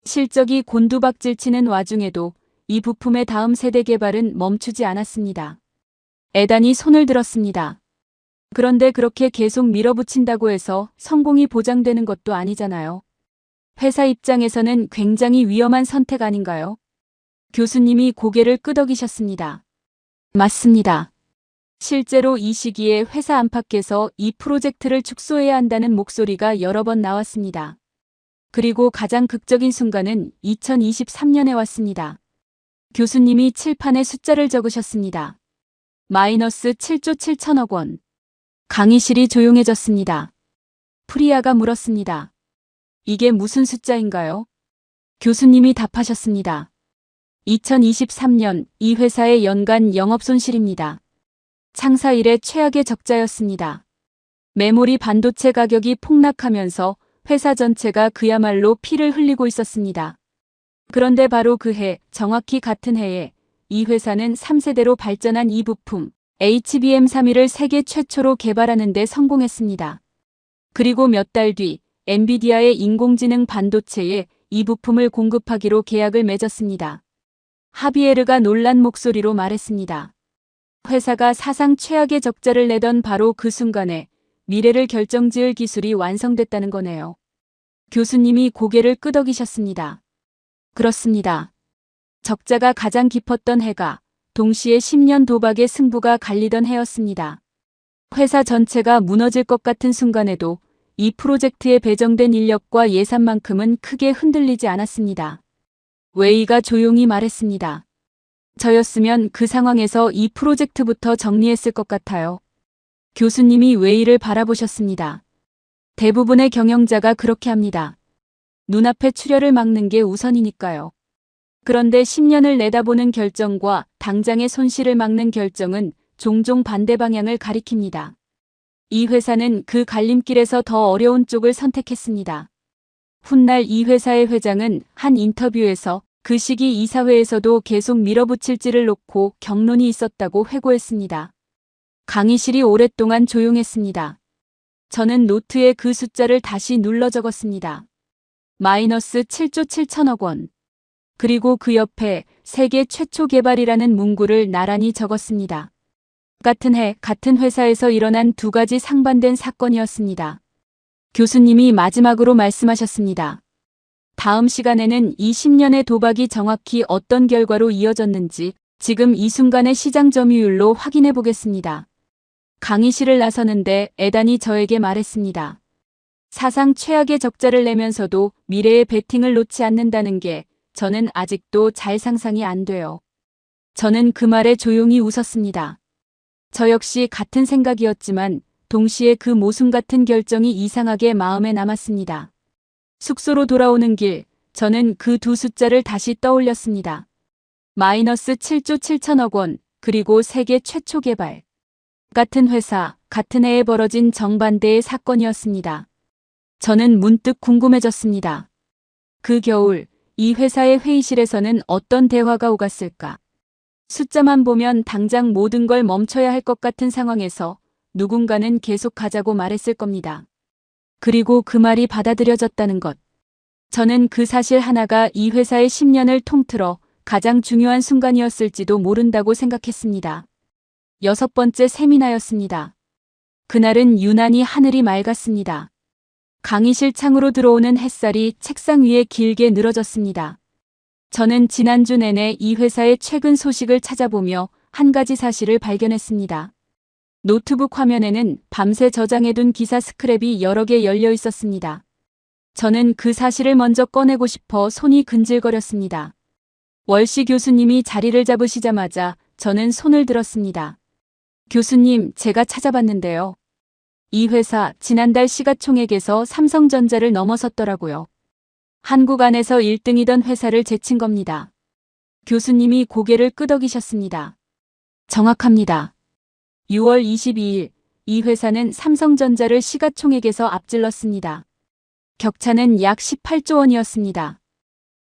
실적이 곤두박질치는 와중에도 이 부품의 다음 세대 개발은 멈추지 않았습니다. 애단이 손을 들었습니다. 그런데 그렇게 계속 밀어붙인다고 해서 성공이 보장되는 것도 아니잖아요. 회사 입장에서는 굉장히 위험한 선택 아닌가요? 교수님이 고개를 끄덕이셨습니다. 맞습니다. 실제로 이 시기에 회사 안팎에서 이 프로젝트를 축소해야 한다는 목소리가 여러 번 나왔습니다. 그리고 가장 극적인 순간은 2023년에 왔습니다. 교수님이 칠판에 숫자를 적으셨습니다. 마이너스 7조 7천억 원. 강의실이 조용해졌습니다. 프리아가 물었습니다. 이게 무슨 숫자인가요? 교수님이 답하셨습니다. 2023년 이 회사의 연간 영업손실입니다. 창사 이래 최악의 적자였습니다. 메모리 반도체 가격이 폭락하면서 회사 전체가 그야말로 피를 흘리고 있었습니다. 그런데 바로 그 해, 정확히 같은 해에 이 회사는 3세대로 발전한 이 부품 HBM3을 세계 최초로 개발하는 데 성공했습니다. 그리고 몇 달 뒤 엔비디아의 인공지능 반도체에 이 부품을 공급하기로 계약을 맺었습니다. 하비에르가 놀란 목소리로 말했습니다. 회사가 사상 최악의 적자를 내던 바로 그 순간에 미래를 결정지을 기술이 완성됐다는 거네요. 교수님이 고개를 끄덕이셨습니다. 그렇습니다. 적자가 가장 깊었던 해가 동시에 10년 도박의 승부가 갈리던 해였습니다. 회사 전체가 무너질 것 같은 순간에도 이 프로젝트에 배정된 인력과 예산만큼은 크게 흔들리지 않았습니다. 웨이가 조용히 말했습니다. 저였으면 그 상황에서 이 프로젝트부터 정리했을 것 같아요. 교수님이 웨이를 바라보셨습니다. 대부분의 경영자가 그렇게 합니다. 눈앞의 출혈을 막는 게 우선이니까요. 그런데 10년을 내다보는 결정과 당장의 손실을 막는 결정은 종종 반대 방향을 가리킵니다. 이 회사는 그 갈림길에서 더 어려운 쪽을 선택했습니다. 훗날 이 회사의 회장은 한 인터뷰에서 그 시기 이사회에서도 계속 밀어붙일지를 놓고 격론이 있었다고 회고했습니다. 강의실이 오랫동안 조용했습니다. 저는 노트에 그 숫자를 다시 눌러 적었습니다. 마이너스 7조 7천억 원. 그리고 그 옆에 세계 최초 개발이라는 문구를 나란히 적었습니다. 같은 해, 같은 회사에서 일어난 두 가지 상반된 사건이었습니다. 교수님이 마지막으로 말씀하셨습니다. 다음 시간에는 이 10년의 도박이 정확히 어떤 결과로 이어졌는지 지금 이 순간의 시장 점유율로 확인해 보겠습니다. 강의실을 나서는데 애단이 저에게 말했습니다. 사상 최악의 적자를 내면서도 미래의 베팅을 놓지 않는다는 게 저는 아직도 잘 상상이 안 돼요. 저는 그 말에 조용히 웃었습니다. 저 역시 같은 생각이었지만 동시에 그 모순 같은 결정이 이상하게 마음에 남았습니다. 숙소로 돌아오는 길, 저는 그 두 숫자를 다시 떠올렸습니다. 마이너스 7조 7천억 원, 그리고 세계 최초 개발. 같은 회사, 같은 해에 벌어진 정반대의 사건이었습니다. 저는 문득 궁금해졌습니다. 그 겨울, 이 회사의 회의실에서는 어떤 대화가 오갔을까? 숫자만 보면 당장 모든 걸 멈춰야 할 것 같은 상황에서 누군가는 계속 가자고 말했을 겁니다. 그리고 그 말이 받아들여졌다는 것. 저는 그 사실 하나가 이 회사의 10년을 통틀어 가장 중요한 순간이었을지도 모른다고 생각했습니다. 6번째 세미나였습니다. 그날은 유난히 하늘이 맑았습니다. 강의실 창으로 들어오는 햇살이 책상 위에 길게 늘어졌습니다. 저는 지난주 내내 이 회사의 최근 소식을 찾아보며 한 가지 사실을 발견했습니다. 노트북 화면에는 밤새 저장해둔 기사 스크랩이 여러 개 열려 있었습니다. 저는 그 사실을 먼저 꺼내고 싶어 손이 근질거렸습니다. 월시 교수님이 자리를 잡으시자마자 저는 손을 들었습니다. 교수님, 제가 찾아봤는데요. 이 회사 지난달 시가총액에서 삼성전자를 넘어섰더라고요. 한국 안에서 1등이던 회사를 제친 겁니다. 교수님이 고개를 끄덕이셨습니다. 정확합니다. 6월 22일, 이 회사는 삼성전자를 시가총액에서 앞질렀습니다. 격차는 약 18조 원이었습니다.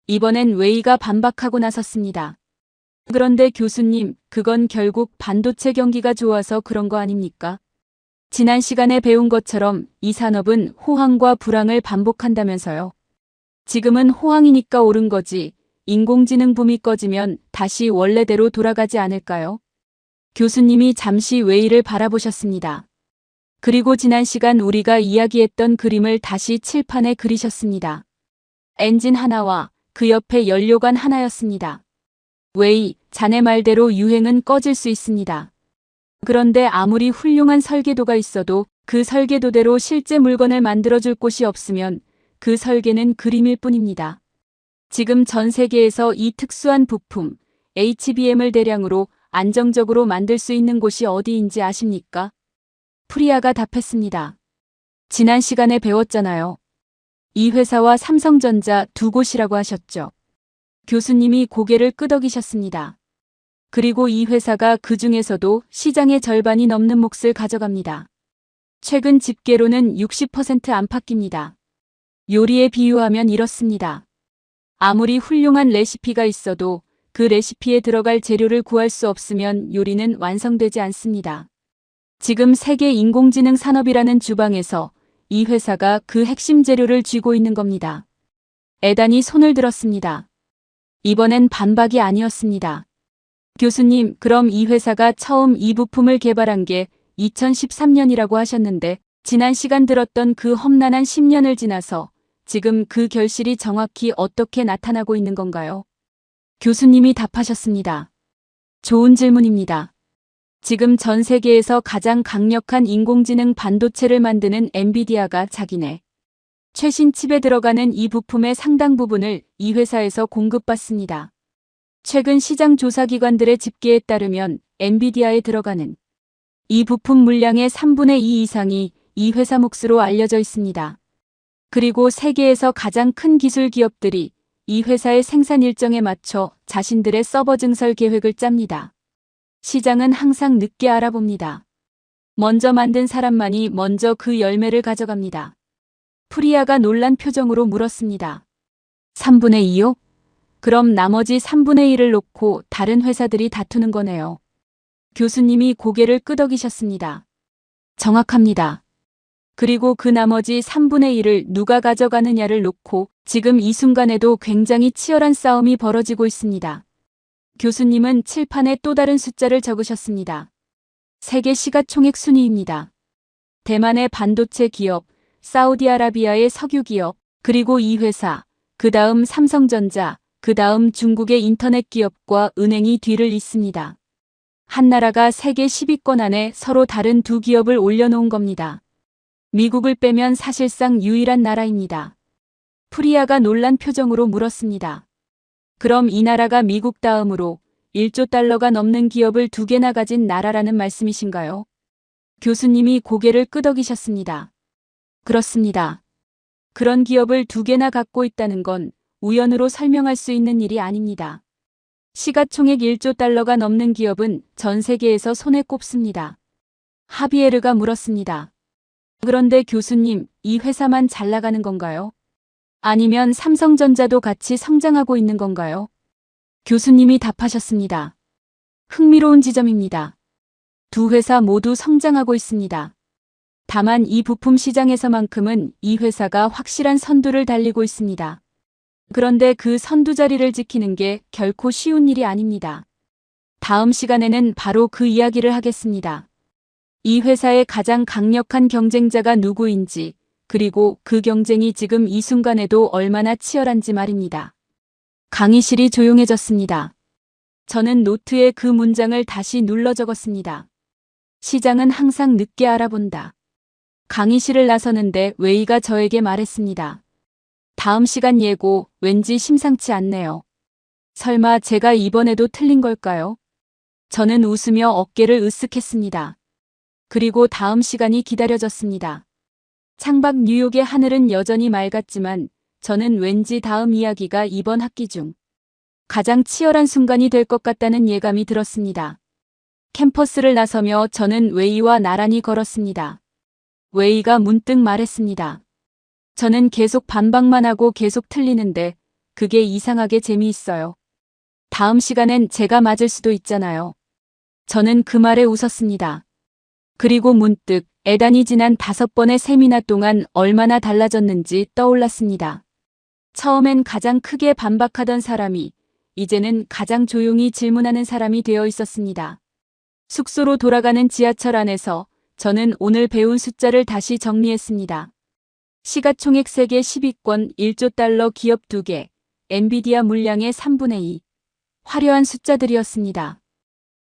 이번엔 웨이가 반박하고 나섰습니다. 그런데 교수님, 그건 결국 반도체 경기가 좋아서 그런 거 아닙니까? 지난 시간에 배운 것처럼 이 산업은 호황과 불황을 반복한다면서요. 지금은 호황이니까 오른 거지, 인공지능 붐이 꺼지면 다시 원래대로 돌아가지 않을까요? 교수님이 잠시 웨이를 바라보셨습니다. 그리고 지난 시간 우리가 이야기했던 그림을 다시 칠판에 그리셨습니다. 엔진 하나와 그 옆에 연료관 하나였습니다. 웨이, 자네 말대로 유행은 꺼질 수 있습니다. 그런데 아무리 훌륭한 설계도가 있어도 그 설계도대로 실제 물건을 만들어줄 곳이 없으면 그 설계는 그림일 뿐입니다. 지금 전 세계에서 이 특수한 부품, HBM을 대량으로 안정적으로 만들 수 있는 곳이 어디인지 아십니까? 프리아가 답했습니다. 지난 시간에 배웠잖아요. 이 회사와 삼성전자 두 곳이라고 하셨죠. 교수님이 고개를 끄덕이셨습니다. 그리고 이 회사가 그 중에서도 시장의 절반이 넘는 몫을 가져갑니다. 최근 집계로는 60% 안팎입니다. 요리에 비유하면 이렇습니다. 아무리 훌륭한 레시피가 있어도 그 레시피에 들어갈 재료를 구할 수 없으면 요리는 완성되지 않습니다. 지금 세계 인공지능 산업이라는 주방에서 이 회사가 그 핵심 재료를 쥐고 있는 겁니다. 에단이 손을 들었습니다. 이번엔 반박이 아니었습니다. 교수님, 그럼 이 회사가 처음 이 부품을 개발한 게 2013년이라고 하셨는데 지난 시간 들었던 그 험난한 10년을 지나서 지금 그 결실이 정확히 어떻게 나타나고 있는 건가요? 교수님이 답하셨습니다. 좋은 질문입니다. 지금 전 세계에서 가장 강력한 인공지능 반도체를 만드는 엔비디아가 자기네 최신 칩에 들어가는 이 부품의 상당 부분을 이 회사에서 공급받습니다. 최근 시장 조사기관들의 집계에 따르면 엔비디아에 들어가는 이 부품 물량의 3분의 2 이상이 이 회사 몫으로 알려져 있습니다. 그리고 세계에서 가장 큰 기술 기업들이 이 회사의 생산 일정에 맞춰 자신들의 서버 증설 계획을 짭니다. 시장은 항상 늦게 알아봅니다. 먼저 만든 사람만이 먼저 그 열매를 가져갑니다. 프리아가 놀란 표정으로 물었습니다. 3분의 2요? 그럼 나머지 3분의 1을 놓고 다른 회사들이 다투는 거네요. 교수님이 고개를 끄덕이셨습니다. 정확합니다. 그리고 그 나머지 3분의 1을 누가 가져가느냐를 놓고 지금 이 순간에도 굉장히 치열한 싸움이 벌어지고 있습니다. 교수님은 칠판에 또 다른 숫자를 적으셨습니다. 세계 시가총액 순위입니다. 대만의 반도체 기업, 사우디아라비아의 석유 기업, 그리고 이 회사, 그 다음 삼성전자, 그 다음 중국의 인터넷 기업과 은행이 뒤를 잇습니다. 한 나라가 세계 10위권 안에 서로 다른 두 기업을 올려놓은 겁니다. 미국을 빼면 사실상 유일한 나라입니다. 프리아가 놀란 표정으로 물었습니다. 그럼 이 나라가 미국 다음으로 1조 달러가 넘는 기업을 두 개나 가진 나라라는 말씀이신가요? 교수님이 고개를 끄덕이셨습니다. 그렇습니다. 그런 기업을 두 개나 갖고 있다는 건 우연으로 설명할 수 있는 일이 아닙니다. 시가총액 1조 달러가 넘는 기업은 전 세계에서 손에 꼽습니다. 하비에르가 물었습니다. 그런데 교수님, 이 회사만 잘 나가는 건가요? 아니면 삼성전자도 같이 성장하고 있는 건가요? 교수님이 답하셨습니다. 흥미로운 지점입니다. 두 회사 모두 성장하고 있습니다. 다만 이 부품 시장에서만큼은 이 회사가 확실한 선두를 달리고 있습니다. 그런데 그 선두 자리를 지키는 게 결코 쉬운 일이 아닙니다. 다음 시간에는 바로 그 이야기를 하겠습니다. 이 회사의 가장 강력한 경쟁자가 누구인지, 그리고 그 경쟁이 지금 이 순간에도 얼마나 치열한지 말입니다. 강의실이 조용해졌습니다. 저는 노트에 그 문장을 다시 눌러 적었습니다. 시장은 항상 늦게 알아본다. 강의실을 나서는데 웨이가 저에게 말했습니다. 다음 시간 예고 왠지 심상치 않네요. 설마 제가 이번에도 틀린 걸까요? 저는 웃으며 어깨를 으쓱했습니다. 그리고 다음 시간이 기다려졌습니다. 창밖 뉴욕의 하늘은 여전히 맑았지만 저는 왠지 다음 이야기가 이번 학기 중 가장 치열한 순간이 될 것 같다는 예감이 들었습니다. 캠퍼스를 나서며 저는 웨이와 나란히 걸었습니다. 웨이가 문득 말했습니다. 저는 계속 반박만 하고 계속 틀리는데 그게 이상하게 재미있어요. 다음 시간엔 제가 맞을 수도 있잖아요. 저는 그 말에 웃었습니다. 그리고 문득 에단이 지난 5번의 세미나 동안 얼마나 달라졌는지 떠올랐습니다. 처음엔 가장 크게 반박하던 사람이 이제는 가장 조용히 질문하는 사람이 되어 있었습니다. 숙소로 돌아가는 지하철 안에서 저는 오늘 배운 숫자를 다시 정리했습니다. 시가총액 세계 10위권 1조 달러 기업 2개, 엔비디아 물량의 3분의 2. 화려한 숫자들이었습니다.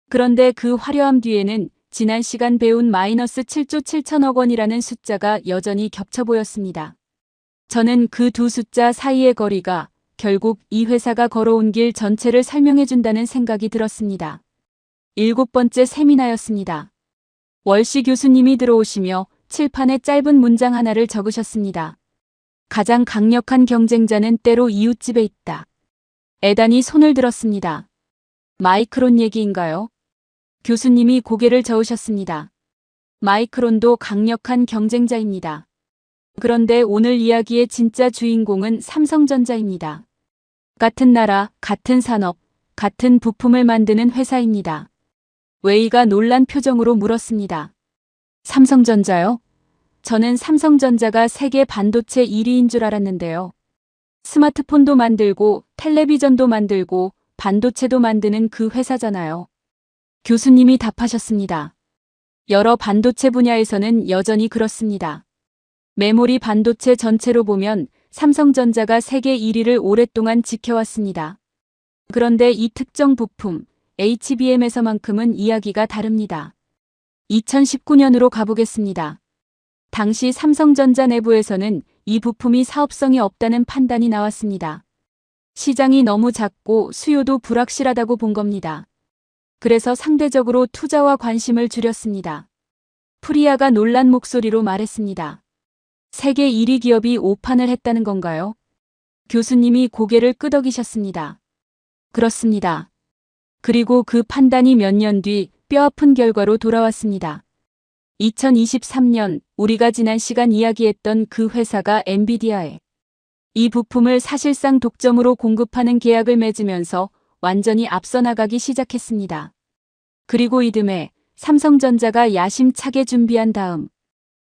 그런데 그 화려함 뒤에는 지난 시간 배운 마이너스 7조 7천억 원이라는 숫자가 여전히 겹쳐 보였습니다. 저는 그 두 숫자 사이의 거리가 결국 이 회사가 걸어온 길 전체를 설명해준다는 생각이 들었습니다. 7번째 세미나였습니다. 월시 교수님이 들어오시며 칠판에 짧은 문장 하나를 적으셨습니다. 가장 강력한 경쟁자는 때로 이웃집에 있다. 에단이 손을 들었습니다. 마이크론 얘기인가요? 교수님이 고개를 저으셨습니다. 마이크론도 강력한 경쟁자입니다. 그런데 오늘 이야기의 진짜 주인공은 삼성전자입니다. 같은 나라, 같은 산업, 같은 부품을 만드는 회사입니다. 웨이가 놀란 표정으로 물었습니다. 삼성전자요? 저는 삼성전자가 세계 반도체 1위인 줄 알았는데요. 스마트폰도 만들고 텔레비전도 만들고 반도체도 만드는 그 회사잖아요. 교수님이 답하셨습니다. 여러 반도체 분야에서는 여전히 그렇습니다. 메모리 반도체 전체로 보면 삼성전자가 세계 1위를 오랫동안 지켜왔습니다. 그런데 이 특정 부품, HBM에서만큼은 이야기가 다릅니다. 2019년으로 가보겠습니다. 당시 삼성전자 내부에서는 이 부품이 사업성이 없다는 판단이 나왔습니다. 시장이 너무 작고 수요도 불확실하다고 본 겁니다. 그래서 상대적으로 투자와 관심을 줄였습니다. 프리아가 놀란 목소리로 말했습니다. 세계 1위 기업이 오판을 했다는 건가요? 교수님이 고개를 끄덕이셨습니다. 그렇습니다. 그리고 그 판단이 몇 년 뒤 뼈아픈 결과로 돌아왔습니다. 2023년 우리가 지난 시간 이야기했던 그 회사가 엔비디아에 이 부품을 사실상 독점으로 공급하는 계약을 맺으면서 완전히 앞서 나가기 시작했습니다. 그리고 이듬해 삼성전자가 야심차게 준비한 다음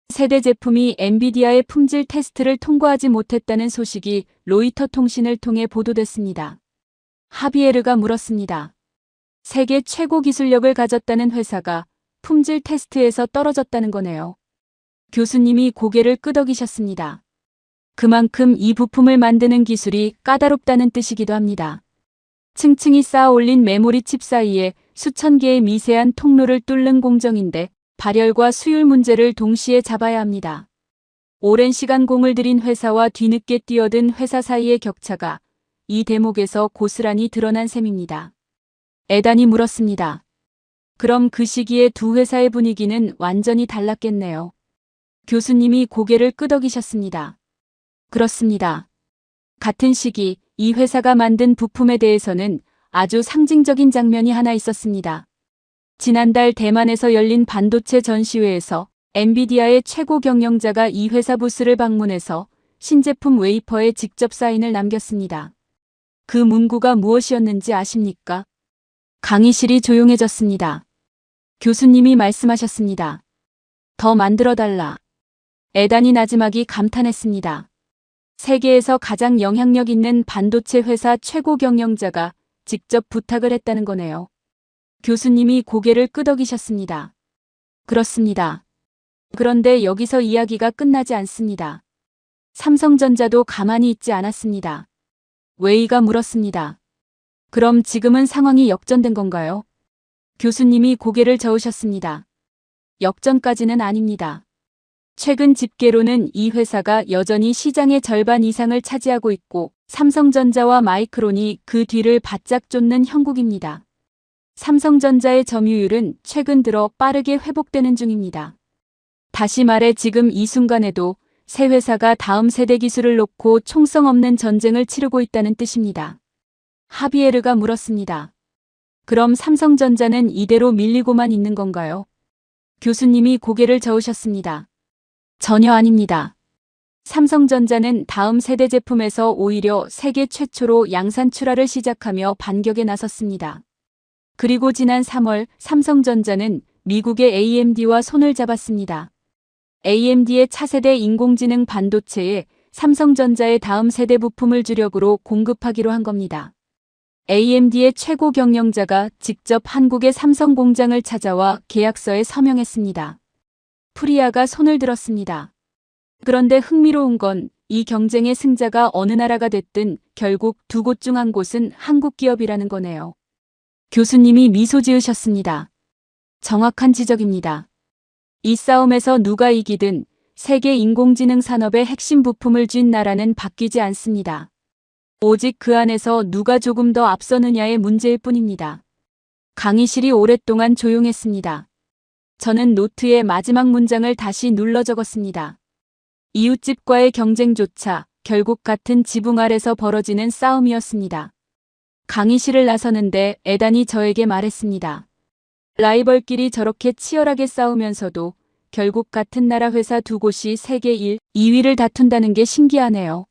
세대 제품이 엔비디아의 품질 테스트를 통과하지 못했다는 소식이 로이터 통신을 통해 보도됐습니다. 하비에르가 물었습니다. 세계 최고 기술력을 가졌다는 회사가 품질 테스트에서 떨어졌다는 거네요. 교수님이 고개를 끄덕이셨습니다. 그만큼 이 부품을 만드는 기술이 까다롭다는 뜻이기도 합니다. 층층이 쌓아 올린 메모리 칩 사이에 수천 개의 미세한 통로를 뚫는 공정인데 발열과 수율 문제를 동시에 잡아야 합니다. 오랜 시간 공을 들인 회사와 뒤늦게 뛰어든 회사 사이의 격차가 이 대목에서 고스란히 드러난 셈입니다. 에단이 물었습니다. 그럼 그 시기에 두 회사의 분위기는 완전히 달랐겠네요. 교수님이 고개를 끄덕이셨습니다. 그렇습니다. 같은 시기 이 회사가 만든 부품에 대해서는 아주 상징적인 장면이 하나 있었습니다. 지난달 대만에서 열린 반도체 전시회에서 엔비디아의 최고 경영자가 이 회사 부스를 방문해서 신제품 웨이퍼에 직접 사인을 남겼습니다. 그 문구가 무엇이었는지 아십니까? 강의실이 조용해졌습니다. 교수님이 말씀하셨습니다. 더 만들어달라. 에단이 나지막이 감탄했습니다. 세계에서 가장 영향력 있는 반도체 회사 최고 경영자가 직접 부탁을 했다는 거네요. 교수님이 고개를 끄덕이셨습니다. 그렇습니다. 그런데 여기서 이야기가 끝나지 않습니다. 삼성전자도 가만히 있지 않았습니다. 웨이가 물었습니다. 그럼 지금은 상황이 역전된 건가요? 교수님이 고개를 저으셨습니다. 역전까지는 아닙니다. 최근 집계로는 이 회사가 여전히 시장의 절반 이상을 차지하고 있고 삼성전자와 마이크론이 그 뒤를 바짝 쫓는 형국입니다. 삼성전자의 점유율은 최근 들어 빠르게 회복되는 중입니다. 다시 말해 지금 이 순간에도 새 회사가 다음 세대 기술을 놓고 총성 없는 전쟁을 치르고 있다는 뜻입니다. 하비에르가 물었습니다. 그럼 삼성전자는 이대로 밀리고만 있는 건가요? 교수님이 고개를 저으셨습니다. 전혀 아닙니다. 삼성전자는 다음 세대 제품에서 오히려 세계 최초로 양산 출하를 시작하며 반격에 나섰습니다. 그리고 지난 3월 삼성전자는 미국의 AMD와 손을 잡았습니다. AMD의 차세대 인공지능 반도체에 삼성전자의 다음 세대 부품을 주력으로 공급하기로 한 겁니다. AMD의 최고 경영자가 직접 한국의 삼성 공장을 찾아와 계약서에 서명했습니다. 프리아가 손을 들었습니다. 그런데 흥미로운 건 이 경쟁의 승자가 어느 나라가 됐든 결국 두 곳 중 한 곳은 한국 기업이라는 거네요. 교수님이 미소 지으셨습니다. 정확한 지적입니다. 이 싸움에서 누가 이기든 세계 인공지능 산업의 핵심 부품을 쥔 나라는 바뀌지 않습니다. 오직 그 안에서 누가 조금 더 앞서느냐의 문제일 뿐입니다. 강의실이 오랫동안 조용했습니다. 저는 노트의 마지막 문장을 다시 눌러 적었습니다. 이웃집과의 경쟁조차 결국 같은 지붕 아래서 벌어지는 싸움이었습니다. 강의실을 나서는데 에단이 저에게 말했습니다. 라이벌끼리 저렇게 치열하게 싸우면서도 결국 같은 나라 회사 두 곳이 세계 1, 2위를 다툰다는 게 신기하네요.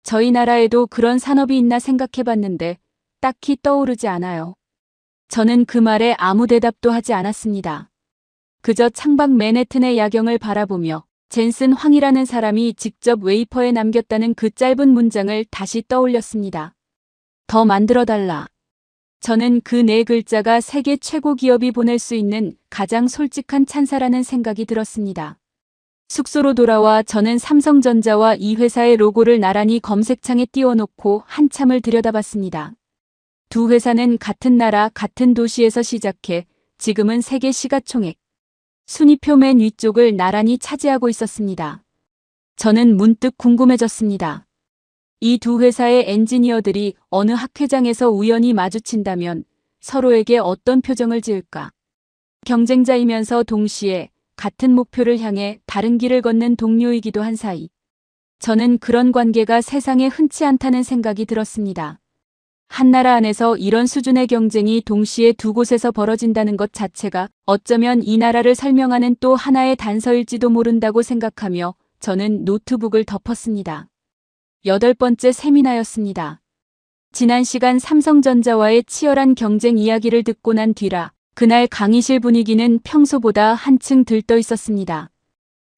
저희 나라에도 그런 산업이 있나 생각해봤는데 딱히 떠오르지 않아요. 저는 그 말에 아무 대답도 하지 않았습니다. 그저 창밖 맨해튼의 야경을 바라보며 젠슨 황이라는 사람이 직접 웨이퍼에 남겼다는 그 짧은 문장을 다시 떠올렸습니다. 더 만들어달라. 저는 그 네 글자가 세계 최고 기업이 보낼 수 있는 가장 솔직한 찬사라는 생각이 들었습니다. 숙소로 돌아와 저는 삼성전자와 이 회사의 로고를 나란히 검색창에 띄워놓고 한참을 들여다봤습니다. 두 회사는 같은 나라, 같은 도시에서 시작해 지금은 세계 시가총액 순위표 맨 위쪽을 나란히 차지하고 있었습니다. 저는 문득 궁금해졌습니다. 이 두 회사의 엔지니어들이 어느 학회장에서 우연히 마주친다면 서로에게 어떤 표정을 지을까? 경쟁자이면서 동시에 같은 목표를 향해 다른 길을 걷는 동료이기도 한 사이. 저는 그런 관계가 세상에 흔치 않다는 생각이 들었습니다. 한 나라 안에서 이런 수준의 경쟁이 동시에 두 곳에서 벌어진다는 것 자체가 어쩌면 이 나라를 설명하는 또 하나의 단서일지도 모른다고 생각하며 저는 노트북을 덮었습니다. 8번째 세미나였습니다. 지난 시간 삼성전자와의 치열한 경쟁 이야기를 듣고 난 뒤라 그날 강의실 분위기는 평소보다 한층 들떠 있었습니다.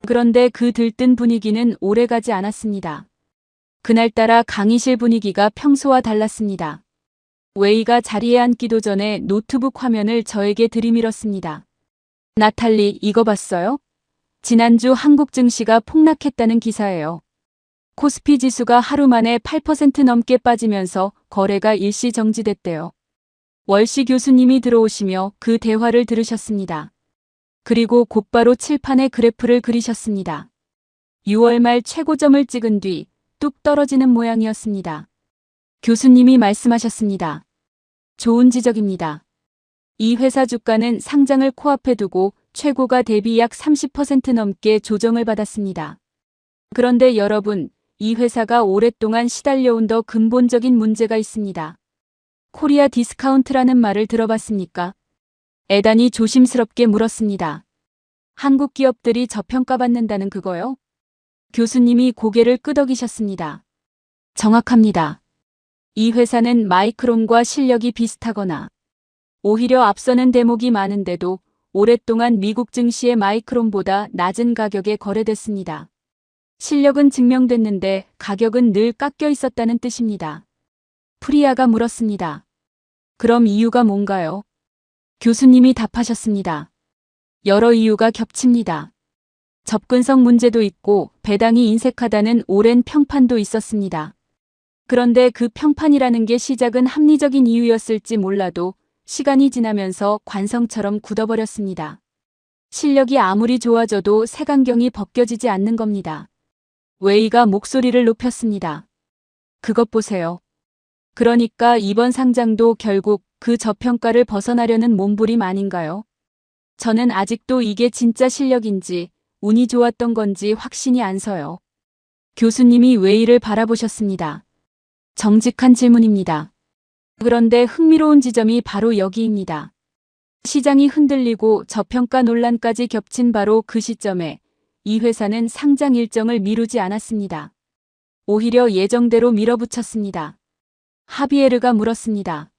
그런데 그 들뜬 분위기는 오래가지 않았습니다. 그날따라 강의실 분위기가 평소와 달랐습니다. 웨이가 자리에 앉기도 전에 노트북 화면을 저에게 들이밀었습니다. 나탈리, 이거 봤어요? 지난주 한국 증시가 폭락했다는 기사예요. 코스피 지수가 하루 만에 8% 넘게 빠지면서 거래가 일시 정지됐대요. 월시 교수님이 들어오시며 그 대화를 들으셨습니다. 그리고 곧바로 칠판에 그래프를 그리셨습니다. 6월 말 최고점을 찍은 뒤 뚝 떨어지는 모양이었습니다. 교수님이 말씀하셨습니다. 좋은 지적입니다. 이 회사 주가는 상장을 코앞에 두고 최고가 대비 약 30% 넘게 조정을 받았습니다. 그런데 여러분, 이 회사가 오랫동안 시달려온 더 근본적인 문제가 있습니다. 코리아 디스카운트라는 말을 들어봤습니까? 에단이 조심스럽게 물었습니다. 한국 기업들이 저평가받는다는 그거요? 교수님이 고개를 끄덕이셨습니다. 정확합니다. 이 회사는 마이크론과 실력이 비슷하거나 오히려 앞서는 대목이 많은데도 오랫동안 미국 증시의 마이크론보다 낮은 가격에 거래됐습니다. 실력은 증명됐는데 가격은 늘 깎여 있었다는 뜻입니다. 프리아가 물었습니다. 그럼 이유가 뭔가요? 교수님이 답하셨습니다. 여러 이유가 겹칩니다. 접근성 문제도 있고 배당이 인색하다는 오랜 평판도 있었습니다. 그런데 그 평판이라는 게 시작은 합리적인 이유였을지 몰라도 시간이 지나면서 관성처럼 굳어버렸습니다. 실력이 아무리 좋아져도 색안경이 벗겨지지 않는 겁니다. 웨이가 목소리를 높였습니다. 그것 보세요. 그러니까 이번 상장도 결국 그 저평가를 벗어나려는 몸부림 아닌가요? 저는 아직도 이게 진짜 실력인지 운이 좋았던 건지 확신이 안 서요. 교수님이 웨이를 바라보셨습니다. 정직한 질문입니다. 그런데 흥미로운 지점이 바로 여기입니다. 시장이 흔들리고 저평가 논란까지 겹친 바로 그 시점에 이 회사는 상장 일정을 미루지 않았습니다. 오히려 예정대로 밀어붙였습니다. 하비에르가 물었습니다.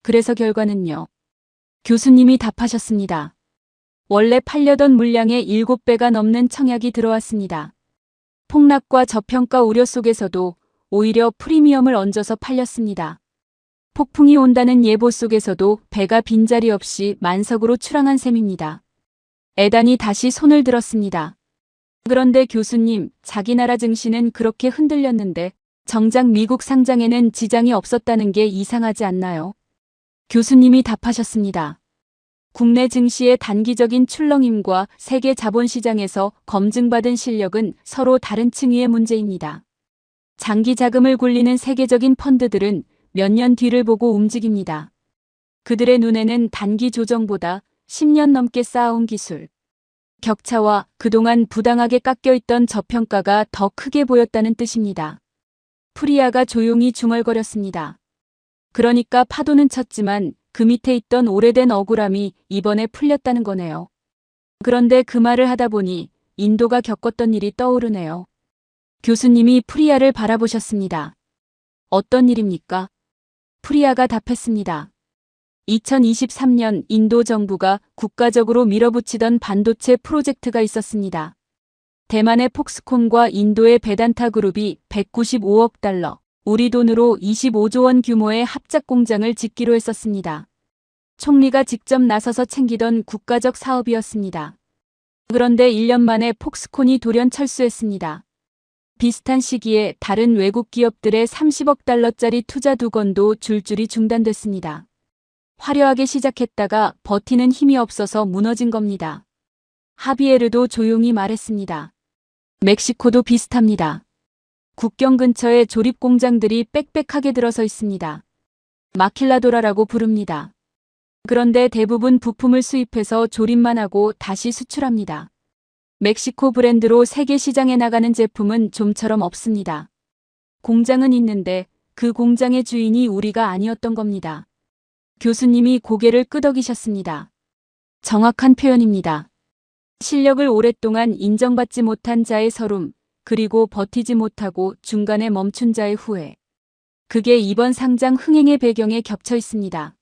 그래서 결과는요? 교수님이 답하셨습니다. 원래 팔려던 물량의 7배가 넘는 청약이 들어왔습니다. 폭락과 저평가 우려 속에서도 오히려 프리미엄을 얹어서 팔렸습니다. 폭풍이 온다는 예보 속에서도 배가 빈자리 없이 만석으로 출항한 셈입니다. 애단이 다시 손을 들었습니다. 그런데 교수님, 자기 나라 증시는 그렇게 흔들렸는데 정작 미국 상장에는 지장이 없었다는 게 이상하지 않나요? 교수님이 답하셨습니다. 국내 증시의 단기적인 출렁임과 세계 자본시장에서 검증받은 실력은 서로 다른 층위의 문제입니다. 장기 자금을 굴리는 세계적인 펀드들은 몇 년 뒤를 보고 움직입니다. 그들의 눈에는 단기 조정보다 10년 넘게 쌓아온 기술, 격차와 그동안 부당하게 깎여있던 저평가가 더 크게 보였다는 뜻입니다. 프리아가 조용히 중얼거렸습니다. 그러니까 파도는 쳤지만 그 밑에 있던 오래된 억울함이 이번에 풀렸다는 거네요. 그런데 그 말을 하다 보니 인도가 겪었던 일이 떠오르네요. 교수님이 프리아를 바라보셨습니다. 어떤 일입니까? 프리아가 답했습니다. 2023년 인도 정부가 국가적으로 밀어붙이던 반도체 프로젝트가 있었습니다. 대만의 폭스콘과 인도의 베단타 그룹이 195억 달러, 우리 돈으로 25조 원 규모의 합작 공장을 짓기로 했었습니다. 총리가 직접 나서서 챙기던 국가적 사업이었습니다. 그런데 1년 만에 폭스콘이 돌연 철수했습니다. 비슷한 시기에 다른 외국 기업들의 30억 달러짜리 투자 2건도 줄줄이 중단됐습니다. 화려하게 시작했다가 버티는 힘이 없어서 무너진 겁니다. 하비에르도 조용히 말했습니다. 멕시코도 비슷합니다. 국경 근처에 조립 공장들이 빽빽하게 들어서 있습니다. 마킬라도라라고 부릅니다. 그런데 대부분 부품을 수입해서 조립만 하고 다시 수출합니다. 멕시코 브랜드로 세계 시장에 나가는 제품은 좀처럼 없습니다. 공장은 있는데 그 공장의 주인이 우리가 아니었던 겁니다. 교수님이 고개를 끄덕이셨습니다. 정확한 표현입니다. 실력을 오랫동안 인정받지 못한 자의 서름, 그리고 버티지 못하고 중간에 멈춘 자의 후회. 그게 이번 상장 흥행의 배경에 겹쳐 있습니다.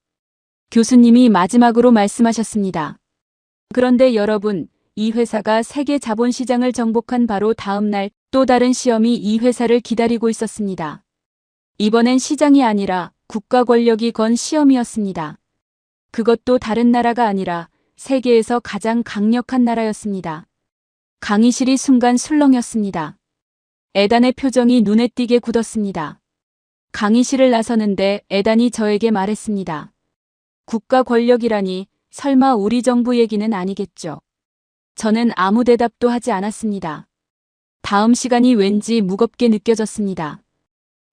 교수님이 마지막으로 말씀하셨습니다. 그런데 여러분, 이 회사가 세계 자본시장을 정복한 바로 다음 날 또 다른 시험이 이 회사를 기다리고 있었습니다. 이번엔 시장이 아니라 국가 권력이 건 시험이었습니다. 그것도 다른 나라가 아니라 세계에서 가장 강력한 나라였습니다. 강의실이 순간 술렁였습니다. 애단의 표정이 눈에 띄게 굳었습니다. 강의실을 나서는데 애단이 저에게 말했습니다. 국가 권력이라니 설마 우리 정부 얘기는 아니겠죠. 저는 아무 대답도 하지 않았습니다. 다음 시간이 왠지 무겁게 느껴졌습니다.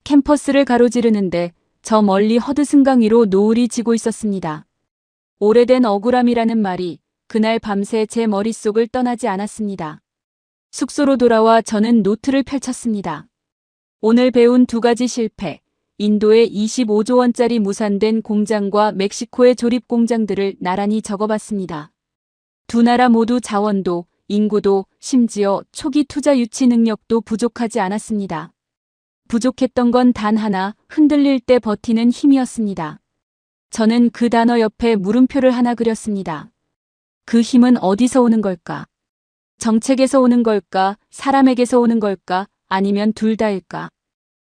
캠퍼스를 가로지르는데 저 멀리 허드슨강 위로 노을이 지고 있었습니다. 오래된 억울함이라는 말이 그날 밤새 제 머릿속을 떠나지 않았습니다. 숙소로 돌아와 저는 노트를 펼쳤습니다. 오늘 배운 2가지 실패, 인도의 25조 원짜리 무산된 공장과 멕시코의 조립 공장들을 나란히 적어봤습니다. 두 나라 모두 자원도, 인구도, 심지어 초기 투자 유치 능력도 부족하지 않았습니다. 부족했던 건 단 하나, 흔들릴 때 버티는 힘이었습니다. 저는 그 단어 옆에 물음표를 하나 그렸습니다. 그 힘은 어디서 오는 걸까? 정책에서 오는 걸까? 사람에게서 오는 걸까? 아니면 둘 다일까?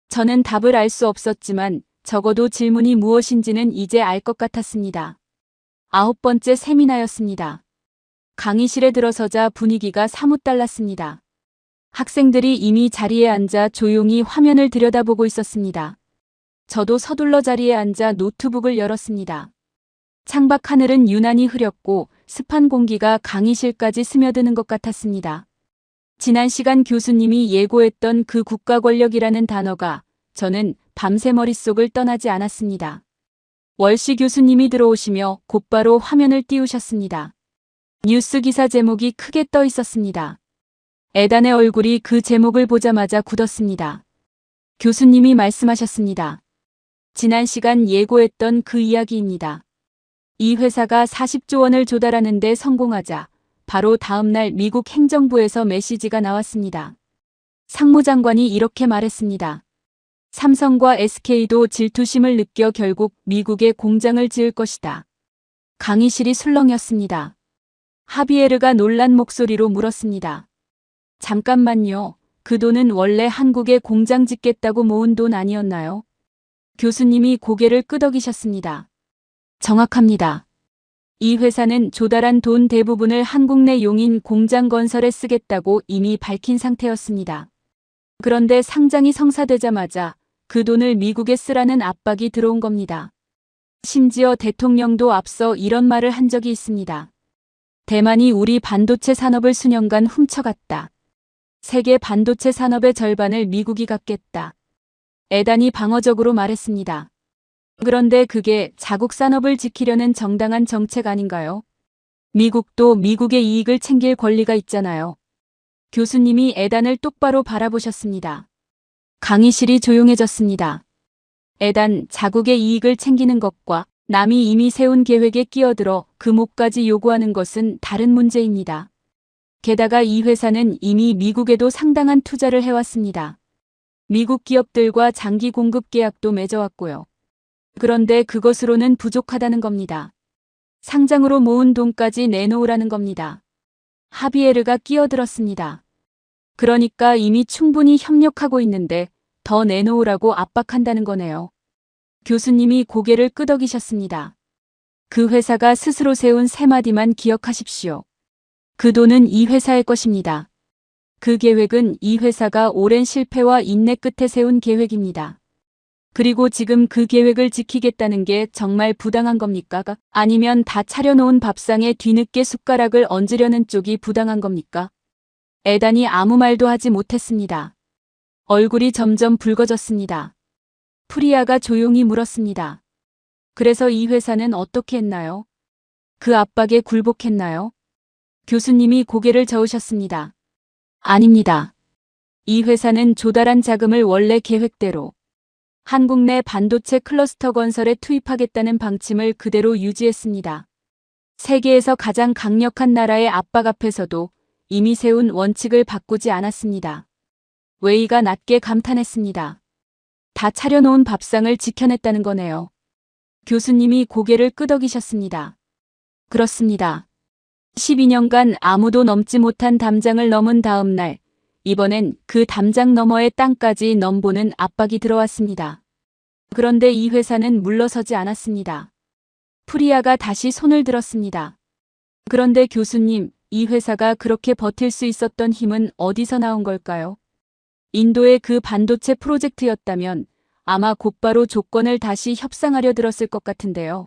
저는 답을 알 수 없었지만 적어도 질문이 무엇인지는 이제 알 것 같았습니다. 9번째 세미나였습니다. 강의실에 들어서자 분위기가 사뭇 달랐습니다. 학생들이 이미 자리에 앉아 조용히 화면을 들여다보고 있었습니다. 저도 서둘러 자리에 앉아 노트북을 열었습니다. 창밖 하늘은 유난히 흐렸고 습한 공기가 강의실까지 스며드는 것 같았습니다. 지난 시간 교수님이 예고했던 그 국가 권력이라는 단어가 저는 밤새 머릿속을 떠나지 않았습니다. 월시 교수님이 들어오시며 곧바로 화면을 띄우셨습니다. 뉴스 기사 제목이 크게 떠 있었습니다. 에단의 얼굴이 그 제목을 보자마자 굳었습니다. 교수님이 말씀하셨습니다. 지난 시간 예고했던 그 이야기입니다. 이 회사가 40조 원을 조달하는 데 성공하자 바로 다음 날 미국 행정부에서 메시지가 나왔습니다. 상무장관이 이렇게 말했습니다. 삼성과 SK도 질투심을 느껴 결국 미국에 공장을 지을 것이다. 강의실이 술렁였습니다. 하비에르가 놀란 목소리로 물었습니다. 잠깐만요. 그 돈은 원래 한국에 공장 짓겠다고 모은 돈 아니었나요? 교수님이 고개를 끄덕이셨습니다. 정확합니다. 이 회사는 조달한 돈 대부분을 한국 내 용인 공장 건설에 쓰겠다고 이미 밝힌 상태였습니다. 그런데 상장이 성사되자마자 그 돈을 미국에 쓰라는 압박이 들어온 겁니다. 심지어 대통령도 앞서 이런 말을 한 적이 있습니다. 대만이 우리 반도체 산업을 수년간 훔쳐갔다. 세계 반도체 산업의 절반을 미국이 갖겠다. 에단이 방어적으로 말했습니다. 그런데 그게 자국 산업을 지키려는 정당한 정책 아닌가요? 미국도 미국의 이익을 챙길 권리가 있잖아요. 교수님이 에단을 똑바로 바라보셨습니다. 강의실이 조용해졌습니다. 에단, 자국의 이익을 챙기는 것과 남이 이미 세운 계획에 끼어들어 그 목까지 요구하는 것은 다른 문제입니다. 게다가 이 회사는 이미 미국에도 상당한 투자를 해왔습니다. 미국 기업들과 장기 공급 계약도 맺어왔고요. 그런데 그것으로는 부족하다는 겁니다. 상장으로 모은 돈까지 내놓으라는 겁니다. 하비에르가 끼어들었습니다. 그러니까 이미 충분히 협력하고 있는데 더 내놓으라고 압박한다는 거네요. 교수님이 고개를 끄덕이셨습니다. 그 회사가 스스로 세운 세 마디만 기억하십시오. 그 돈은 이 회사의 것입니다. 그 계획은 이 회사가 오랜 실패와 인내 끝에 세운 계획입니다. 그리고 지금 그 계획을 지키겠다는 게 정말 부당한 겁니까? 아니면 다 차려놓은 밥상에 뒤늦게 숟가락을 얹으려는 쪽이 부당한 겁니까? 에단이 아무 말도 하지 못했습니다. 얼굴이 점점 붉어졌습니다. 프리아가 조용히 물었습니다. 그래서 이 회사는 어떻게 했나요? 그 압박에 굴복했나요? 교수님이 고개를 저으셨습니다. 아닙니다. 이 회사는 조달한 자금을 원래 계획대로 한국 내 반도체 클러스터 건설에 투입하겠다는 방침을 그대로 유지했습니다. 세계에서 가장 강력한 나라의 압박 앞에서도 이미 세운 원칙을 바꾸지 않았습니다. 웨이가 낮게 감탄했습니다. 다 차려놓은 밥상을 지켜냈다는 거네요. 교수님이 고개를 끄덕이셨습니다. 그렇습니다. 12년간 아무도 넘지 못한 담장을 넘은 다음 날, 이번엔 그 담장 너머의 땅까지 넘보는 압박이 들어왔습니다. 그런데 이 회사는 물러서지 않았습니다. 프리아가 다시 손을 들었습니다. 그런데 교수님, 이 회사가 그렇게 버틸 수 있었던 힘은 어디서 나온 걸까요? 인도의 그 반도체 프로젝트였다면 아마 곧바로 조건을 다시 협상하려 들었을 것 같은데요.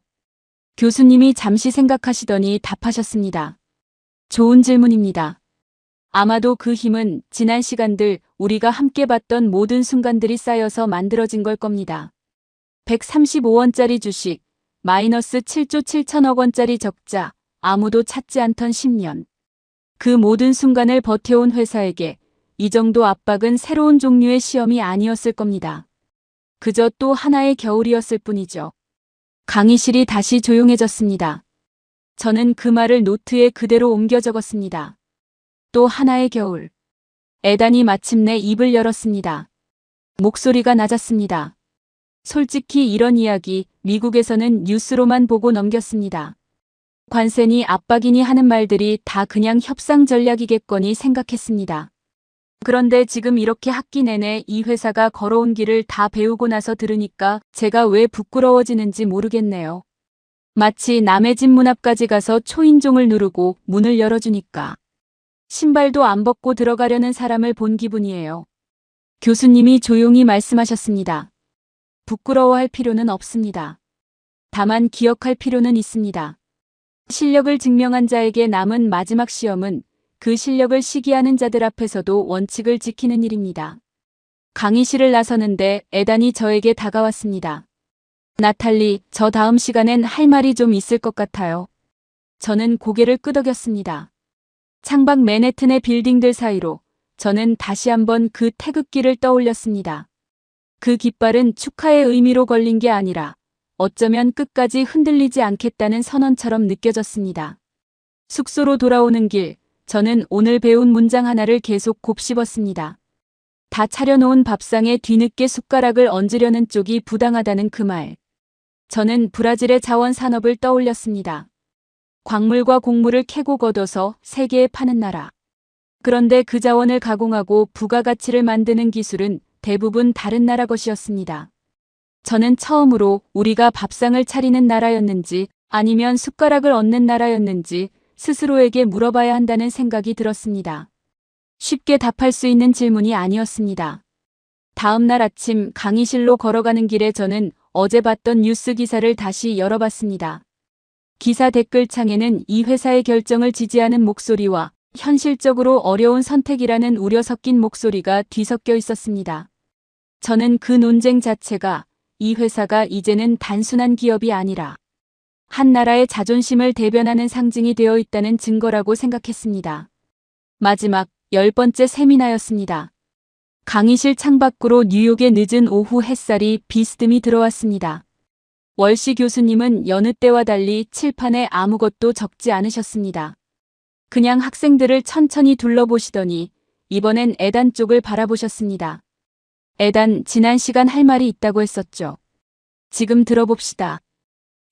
교수님이 잠시 생각하시더니 답하셨습니다. 좋은 질문입니다. 아마도 그 힘은 지난 시간들 우리가 함께 봤던 모든 순간들이 쌓여서 만들어진 걸 겁니다. 135원짜리 주식, 마이너스 7조 7천억 원짜리 적자, 아무도 찾지 않던 10년. 그 모든 순간을 버텨온 회사에게 이 정도 압박은 새로운 종류의 시험이 아니었을 겁니다. 그저 또 하나의 겨울이었을 뿐이죠. 강의실이 다시 조용해졌습니다. 저는 그 말을 노트에 그대로 옮겨 적었습니다. 또 하나의 겨울. 에단이 마침내 입을 열었습니다. 목소리가 낮았습니다. 솔직히 이런 이야기 미국에서는 뉴스로만 보고 넘겼습니다. 관세니 압박이니 하는 말들이 다 그냥 협상 전략이겠거니 생각했습니다. 그런데 지금 이렇게 학기 내내 이 회사가 걸어온 길을 다 배우고 나서 들으니까 제가 왜 부끄러워지는지 모르겠네요. 마치 남의 집 문 앞까지 가서 초인종을 누르고 문을 열어주니까 신발도 안 벗고 들어가려는 사람을 본 기분이에요. 교수님이 조용히 말씀하셨습니다. 부끄러워할 필요는 없습니다. 다만 기억할 필요는 있습니다. 실력을 증명한 자에게 남은 마지막 시험은 그 실력을 시기하는 자들 앞에서도 원칙을 지키는 일입니다. 강의실을 나서는데 에단이 저에게 다가왔습니다. 나탈리, 저 다음 시간엔 할 말이 좀 있을 것 같아요. 저는 고개를 끄덕였습니다. 창밖 맨해튼의 빌딩들 사이로 저는 다시 한번 그 태극기를 떠올렸습니다. 그 깃발은 축하의 의미로 걸린 게 아니라 어쩌면 끝까지 흔들리지 않겠다는 선언처럼 느껴졌습니다. 숙소로 돌아오는 길, 저는 오늘 배운 문장 하나를 계속 곱씹었습니다. 다 차려놓은 밥상에 뒤늦게 숟가락을 얹으려는 쪽이 부당하다는 그 말. 저는 브라질의 자원 산업을 떠올렸습니다. 광물과 곡물을 캐고 걷어서 세계에 파는 나라. 그런데 그 자원을 가공하고 부가가치를 만드는 기술은 대부분 다른 나라 것이었습니다. 저는 처음으로 우리가 밥상을 차리는 나라였는지 아니면 숟가락을 얹는 나라였는지 스스로에게 물어봐야 한다는 생각이 들었습니다. 쉽게 답할 수 있는 질문이 아니었습니다. 다음 날 아침 강의실로 걸어가는 길에 저는 어제 봤던 뉴스 기사를 다시 열어봤습니다. 기사 댓글창에는 이 회사의 결정을 지지하는 목소리와 현실적으로 어려운 선택이라는 우려 섞인 목소리가 뒤섞여 있었습니다. 저는 그 논쟁 자체가 이 회사가 이제는 단순한 기업이 아니라 한 나라의 자존심을 대변하는 상징이 되어 있다는 증거라고 생각했습니다. 마지막 10번째 세미나였습니다. 강의실 창밖으로 뉴욕의 늦은 오후 햇살이 비스듬히 들어왔습니다. 월시 교수님은 여느 때와 달리 칠판에 아무것도 적지 않으셨습니다. 그냥 학생들을 천천히 둘러보시더니 이번엔 에단 쪽을 바라보셨습니다. 에단, 지난 시간 할 말이 있다고 했었죠. 지금 들어봅시다.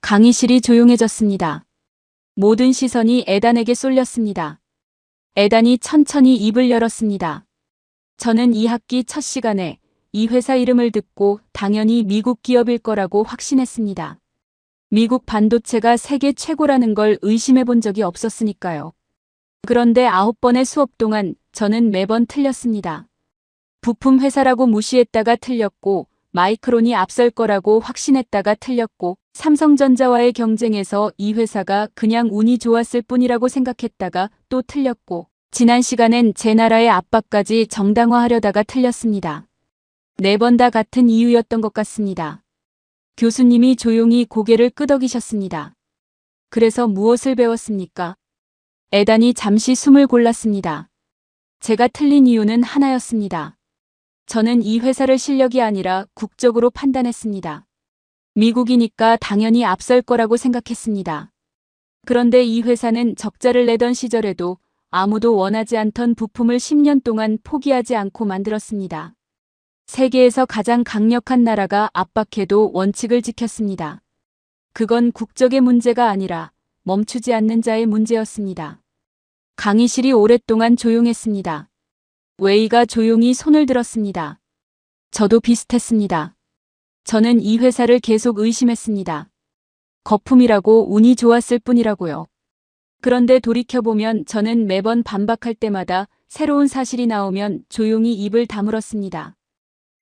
강의실이 조용해졌습니다. 모든 시선이 에단에게 쏠렸습니다. 에단이 천천히 입을 열었습니다. 저는 이 학기 첫 시간에 이 회사 이름을 듣고 당연히 미국 기업일 거라고 확신했습니다. 미국 반도체가 세계 최고라는 걸 의심해 본 적이 없었으니까요. 그런데 9번의 수업 동안 저는 매번 틀렸습니다. 부품 회사라고 무시했다가 틀렸고, 마이크론이 앞설 거라고 확신했다가 틀렸고, 삼성전자와의 경쟁에서 이 회사가 그냥 운이 좋았을 뿐이라고 생각했다가 또 틀렸고, 지난 시간엔 제 나라의 압박까지 정당화하려다가 틀렸습니다. 4번 다 같은 이유였던 것 같습니다. 교수님이 조용히 고개를 끄덕이셨습니다. 그래서 무엇을 배웠습니까? 에단이 잠시 숨을 골랐습니다. 제가 틀린 이유는 하나였습니다. 저는 이 회사를 실력이 아니라 국적으로 판단했습니다. 미국이니까 당연히 앞설 거라고 생각했습니다. 그런데 이 회사는 적자를 내던 시절에도 아무도 원하지 않던 부품을 10년 동안 포기하지 않고 만들었습니다. 세계에서 가장 강력한 나라가 압박해도 원칙을 지켰습니다. 그건 국적의 문제가 아니라 멈추지 않는 자의 문제였습니다. 강의실이 오랫동안 조용했습니다. 웨이가 조용히 손을 들었습니다. 저도 비슷했습니다. 저는 이 회사를 계속 의심했습니다. 거품이라고 운이 좋았을 뿐이라고요. 그런데 돌이켜보면 저는 매번 반박할 때마다 새로운 사실이 나오면 조용히 입을 다물었습니다.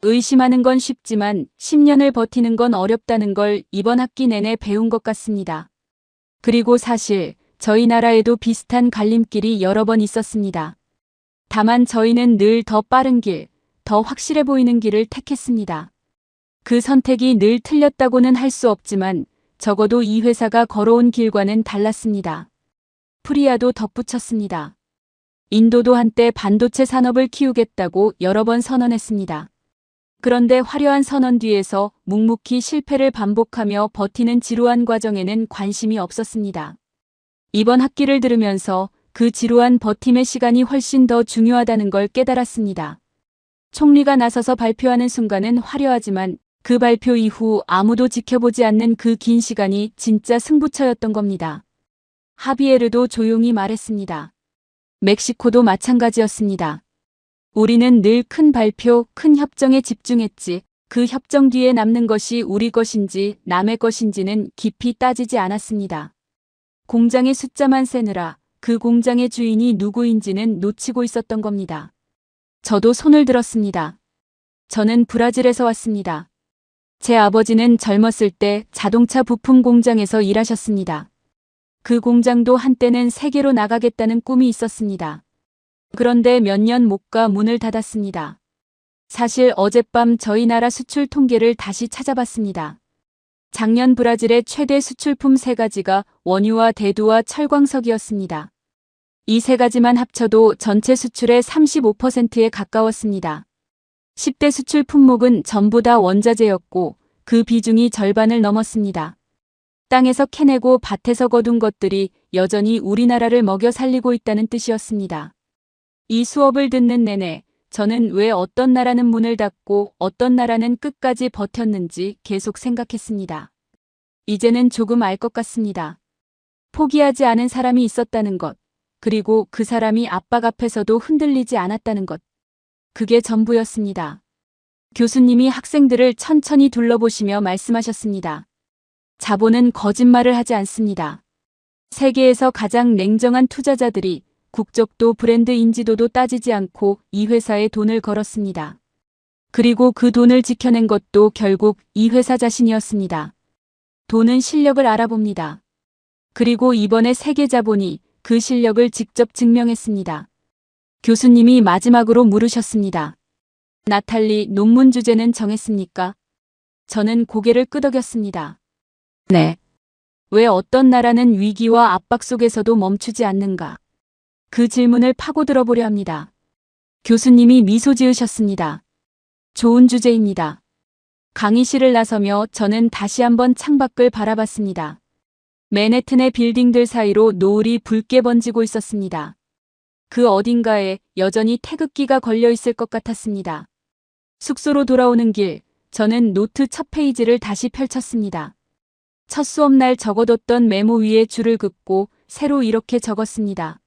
의심하는 건 쉽지만 10년을 버티는 건 어렵다는 걸 이번 학기 내내 배운 것 같습니다. 그리고 사실 저희 나라에도 비슷한 갈림길이 여러 번 있었습니다. 다만 저희는 늘 더 빠른 길, 더 확실해 보이는 길을 택했습니다. 그 선택이 늘 틀렸다고는 할 수 없지만 적어도 이 회사가 걸어온 길과는 달랐습니다. 프리아도 덧붙였습니다. 인도도 한때 반도체 산업을 키우겠다고 여러 번 선언했습니다. 그런데 화려한 선언 뒤에서 묵묵히 실패를 반복하며 버티는 지루한 과정에는 관심이 없었습니다. 이번 학기를 들으면서 그 지루한 버팀의 시간이 훨씬 더 중요하다는 걸 깨달았습니다. 총리가 나서서 발표하는 순간은 화려하지만 그 발표 이후 아무도 지켜보지 않는 그 긴 시간이 진짜 승부처였던 겁니다. 하비에르도 조용히 말했습니다. 멕시코도 마찬가지였습니다. 우리는 늘 큰 발표, 큰 협정에 집중했지. 그 협정 뒤에 남는 것이 우리 것인지 남의 것인지는 깊이 따지지 않았습니다. 공장의 숫자만 세느라 그 공장의 주인이 누구인지는 놓치고 있었던 겁니다. 저도 손을 들었습니다. 저는 브라질에서 왔습니다. 제 아버지는 젊었을 때 자동차 부품 공장에서 일하셨습니다. 그 공장도 한때는 세계로 나가겠다는 꿈이 있었습니다. 그런데 몇 년 못 가 문을 닫았습니다. 사실 어젯밤 저희 나라 수출 통계를 다시 찾아봤습니다. 작년 브라질의 최대 수출품 3가지가 원유와 대두와 철광석이었습니다. 이 3가지만 합쳐도 전체 수출의 35%에 가까웠습니다. 10대 수출 품목은 전부 다 원자재였고 그 비중이 절반을 넘었습니다. 땅에서 캐내고 밭에서 거둔 것들이 여전히 우리나라를 먹여 살리고 있다는 뜻이었습니다. 이 수업을 듣는 내내 저는 왜 어떤 나라는 문을 닫고 어떤 나라는 끝까지 버텼는지 계속 생각했습니다. 이제는 조금 알 것 같습니다. 포기하지 않은 사람이 있었다는 것, 그리고 그 사람이 압박 앞에서도 흔들리지 않았다는 것. 그게 전부였습니다. 교수님이 학생들을 천천히 둘러보시며 말씀하셨습니다. 자본은 거짓말을 하지 않습니다. 세계에서 가장 냉정한 투자자들이 국적도 브랜드 인지도도 따지지 않고 이 회사에 돈을 걸었습니다. 그리고 그 돈을 지켜낸 것도 결국 이 회사 자신이었습니다. 돈은 실력을 알아봅니다. 그리고 이번에 세계 자본이 그 실력을 직접 증명했습니다. 교수님이 마지막으로 물으셨습니다. 나탈리, 논문 주제는 정했습니까? 저는 고개를 끄덕였습니다. 네. 왜 어떤 나라는 위기와 압박 속에서도 멈추지 않는가? 그 질문을 파고들어 보려 합니다. 교수님이 미소 지으셨습니다. 좋은 주제입니다. 강의실을 나서며 저는 다시 한번 창밖을 바라봤습니다. 맨해튼의 빌딩들 사이로 노을이 붉게 번지고 있었습니다. 그 어딘가에 여전히 태극기가 걸려 있을 것 같았습니다. 숙소로 돌아오는 길, 저는 노트 첫 페이지를 다시 펼쳤습니다. 첫 수업날 적어뒀던 메모 위에 줄을 긋고 새로 이렇게 적었습니다.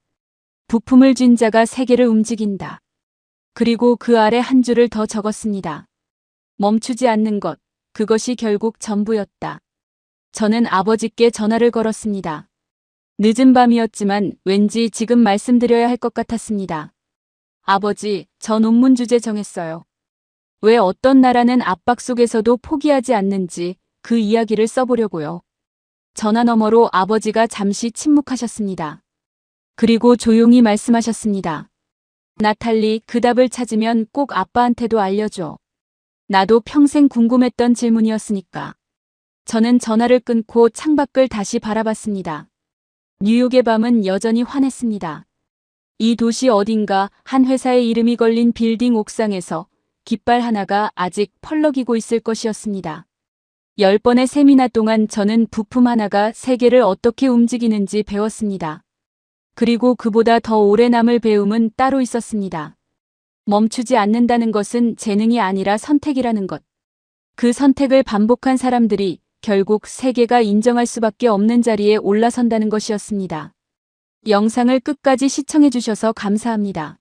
부품을 쥔 자가 세계를 움직인다. 그리고 그 아래 한 줄을 더 적었습니다. 멈추지 않는 것, 그것이 결국 전부였다. 저는 아버지께 전화를 걸었습니다. 늦은 밤이었지만 왠지 지금 말씀드려야 할 것 같았습니다. 아버지, 저 논문 주제 정했어요. 왜 어떤 나라는 압박 속에서도 포기하지 않는지 그 이야기를 써보려고요. 전화 너머로 아버지가 잠시 침묵하셨습니다. 그리고 조용히 말씀하셨습니다. 나탈리, 그 답을 찾으면 꼭 아빠한테도 알려줘. 나도 평생 궁금했던 질문이었으니까. 저는 전화를 끊고 창밖을 다시 바라봤습니다. 뉴욕의 밤은 여전히 환했습니다. 이 도시 어딘가 한 회사의 이름이 걸린 빌딩 옥상에서 깃발 하나가 아직 펄럭이고 있을 것이었습니다. 10번의 세미나 동안 저는 부품 하나가 세계를 어떻게 움직이는지 배웠습니다. 그리고 그보다 더 오래 남을 배움은 따로 있었습니다. 멈추지 않는다는 것은 재능이 아니라 선택이라는 것. 그 선택을 반복한 사람들이 결국 세계가 인정할 수밖에 없는 자리에 올라선다는 것이었습니다. 영상을 끝까지 시청해 주셔서 감사합니다.